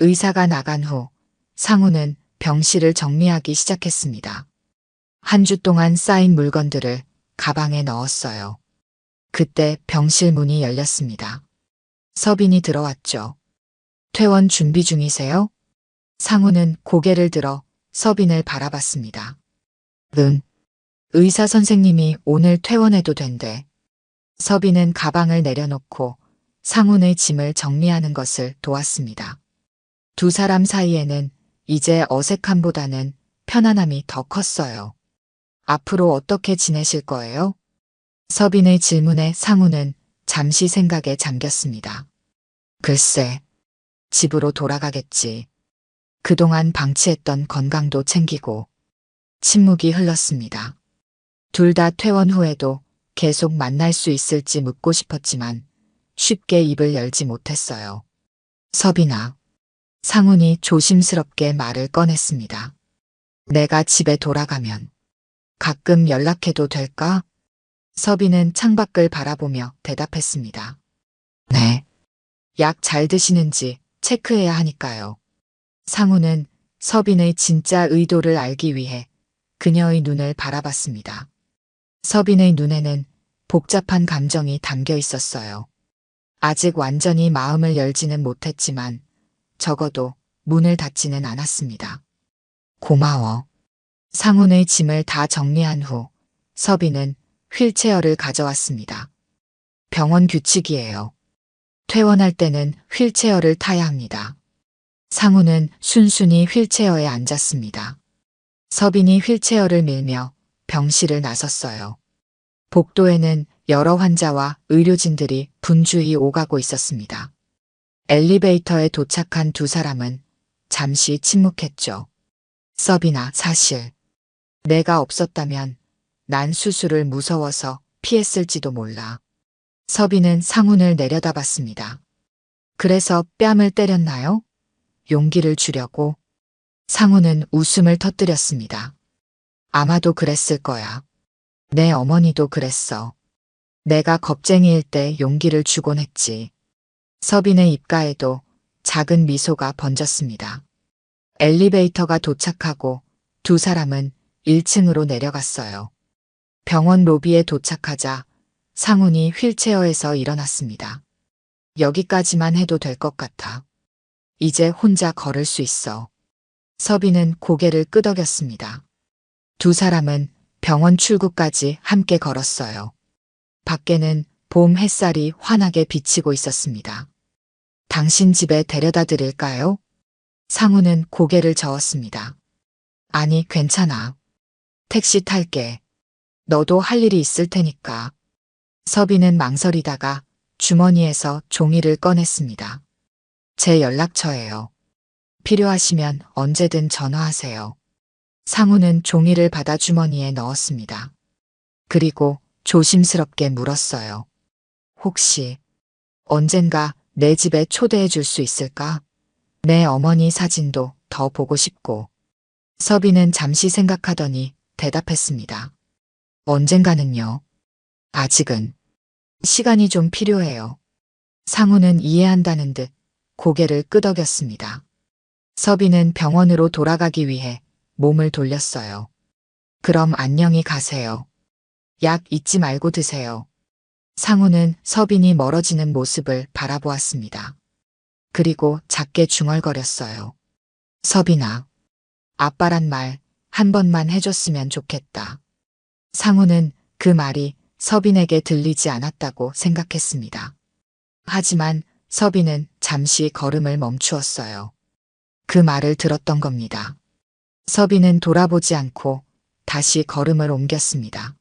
의사가 나간 후 상우는 병실을 정리하기 시작했습니다. 한 주 동안 쌓인 물건들을 가방에 넣었어요. 그때 병실 문이 열렸습니다. 서빈이 들어왔죠. 퇴원 준비 중이세요? 상우는 고개를 들어 서빈을 바라봤습니다. 응. 의사 선생님이 오늘 퇴원해도 된대. 서빈은 가방을 내려놓고 상훈의 짐을 정리하는 것을 도왔습니다. 두 사람 사이에는 이제 어색함보다는 편안함이 더 컸어요. 앞으로 어떻게 지내실 거예요? 서빈의 질문에 상훈은 잠시 생각에 잠겼습니다. 글쎄, 집으로 돌아가겠지. 그동안 방치했던 건강도 챙기고. 침묵이 흘렀습니다. 둘 다 퇴원 후에도 계속 만날 수 있을지 묻고 싶었지만 쉽게 입을 열지 못했어요. 서빈아. 상훈이 조심스럽게 말을 꺼냈습니다. 내가 집에 돌아가면 가끔 연락해도 될까? 서빈은 창밖을 바라보며 대답했습니다. 네. 약 잘 드시는지 체크해야 하니까요. 상훈은 서빈의 진짜 의도를 알기 위해 그녀의 눈을 바라봤습니다. 서빈의 눈에는 복잡한 감정이 담겨 있었어요. 아직 완전히 마음을 열지는 못했지만 적어도 문을 닫지는 않았습니다. 고마워. 상훈의 짐을 다 정리한 후 서빈은 휠체어를 가져왔습니다. 병원 규칙이에요. 퇴원할 때는 휠체어를 타야 합니다. 상훈은 순순히 휠체어에 앉았습니다. 서빈이 휠체어를 밀며 병실을 나섰어요. 복도에는 여러 환자와 의료진들이 분주히 오가고 있었습니다. 엘리베이터에 도착한 두 사람은 잠시 침묵했죠. 서빈아, 사실 내가 없었다면 난 수술을 무서워서 피했을지도 몰라. 서빈은 상훈을 내려다봤습니다. 그래서 뺨을 때렸나요? 용기를 주려고. 상훈은 웃음을 터뜨렸습니다. 아마도 그랬을 거야. 내 어머니도 그랬어. 내가 겁쟁이일 때 용기를 주곤 했지. 서빈의 입가에도 작은 미소가 번졌습니다. 엘리베이터가 도착하고 두 사람은 1층으로 내려갔어요. 병원 로비에 도착하자 상훈이 휠체어에서 일어났습니다. 여기까지만 해도 될 것 같아. 이제 혼자 걸을 수 있어. 서빈은 고개를 끄덕였습니다. 두 사람은 병원 출구까지 함께 걸었어요. 밖에는 봄 햇살이 환하게 비치고 있었습니다. 당신 집에 데려다 드릴까요? 상우는 고개를 저었습니다. 아니, 괜찮아. 택시 탈게. 너도 할 일이 있을 테니까. 서빈은 망설이다가 주머니에서 종이를 꺼냈습니다. 제 연락처예요. 필요하시면 언제든 전화하세요. 상우는 종이를 받아 주머니에 넣었습니다. 그리고 조심스럽게 물었어요. 혹시 언젠가 내 집에 초대해 줄 수 있을까? 내 어머니 사진도 더 보고 싶고. 서빈은 잠시 생각하더니 대답했습니다. 언젠가는요. 아직은 시간이 좀 필요해요. 상우는 이해한다는 듯 고개를 끄덕였습니다. 서빈은 병원으로 돌아가기 위해 몸을 돌렸어요. 그럼 안녕히 가세요. 약 잊지 말고 드세요. 상우는 서빈이 멀어지는 모습을 바라보았습니다. 그리고 작게 중얼거렸어요. 서빈아, 아빠란 말 한 번만 해줬으면 좋겠다. 상우는 그 말이 서빈에게 들리지 않았다고 생각했습니다. 하지만 서빈은 잠시 걸음을 멈추었어요. 그 말을 들었던 겁니다. 서빈은 돌아보지 않고 다시 걸음을 옮겼습니다.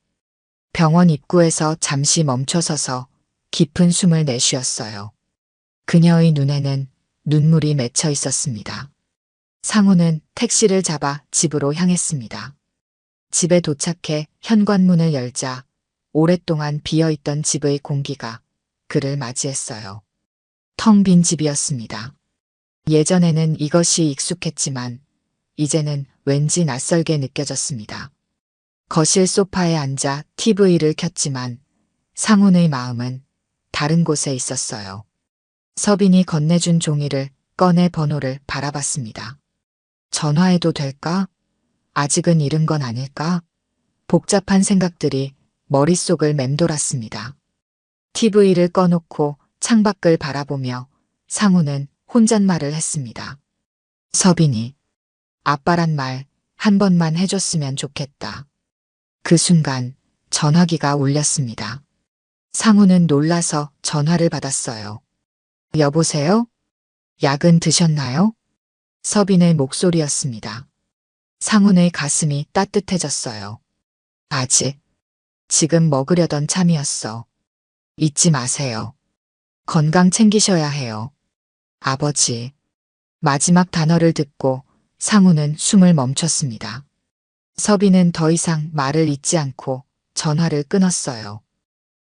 병원 입구에서 잠시 멈춰서서 깊은 숨을 내쉬었어요. 그녀의 눈에는 눈물이 맺혀 있었습니다. 상우는 택시를 잡아 집으로 향했습니다. 집에 도착해 현관문을 열자 오랫동안 비어있던 집의 공기가 그를 맞이했어요. 텅 빈 집이었습니다. 예전에는 이것이 익숙했지만 이제는 왠지 낯설게 느껴졌습니다. 거실 소파에 앉아 TV를 켰지만 상훈의 마음은 다른 곳에 있었어요. 서빈이 건네준 종이를 꺼내 번호를 바라봤습니다. 전화해도 될까? 아직은 이른 건 아닐까? 복잡한 생각들이 머릿속을 맴돌았습니다. TV를 꺼놓고 창밖을 바라보며 상우는 혼잣말을 했습니다. 서빈이, 아빠란 말 한 번만 해줬으면 좋겠다. 그 순간 전화기가 울렸습니다. 상우는 놀라서 전화를 받았어요. 여보세요? 약은 드셨나요? 서빈의 목소리였습니다. 상훈의 가슴이 따뜻해졌어요. 아직, 지금 먹으려던 참이었어. 잊지 마세요. 건강 챙기셔야 해요. 아버지. 마지막 단어를 듣고 상훈은 숨을 멈췄습니다. 서빈은 더 이상 말을 잇지 않고 전화를 끊었어요.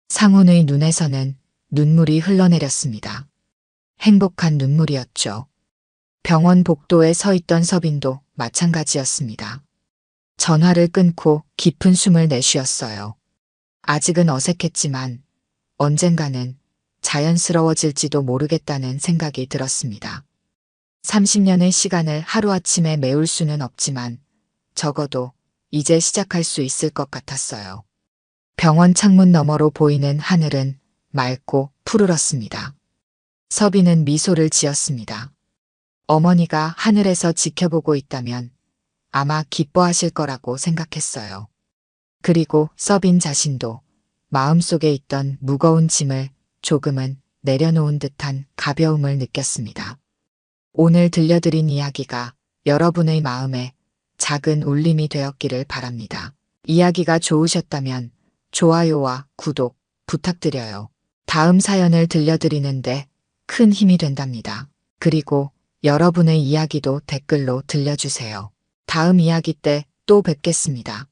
상훈의 눈에서는 눈물이 흘러내렸습니다. 행복한 눈물이었죠. 병원 복도에 서 있던 서빈도 마찬가지였습니다. 전화를 끊고 깊은 숨을 내쉬었어요. 아직은 어색했지만 언젠가는 자연스러워질지도 모르겠다는 생각이 들었습니다. 30년의 시간을 하루아침에 메울 수는 없지만 적어도 이제 시작할 수 있을 것 같았어요. 병원 창문 너머로 보이는 하늘은 맑고 푸르렀습니다. 서빈은 미소를 지었습니다. 어머니가 하늘에서 지켜보고 있다면 아마 기뻐하실 거라고 생각했어요. 그리고 서빈 자신도 마음속에 있던 무거운 짐을 조금은 내려놓은 듯한 가벼움을 느꼈습니다. 오늘 들려드린 이야기가 여러분의 마음에 작은 울림이 되었기를 바랍니다. 이야기가 좋으셨다면 좋아요와 구독 부탁드려요. 다음 사연을 들려드리는데 큰 힘이 된답니다. 그리고 여러분의 이야기도 댓글로 들려주세요. 다음 이야기 때 또 뵙겠습니다.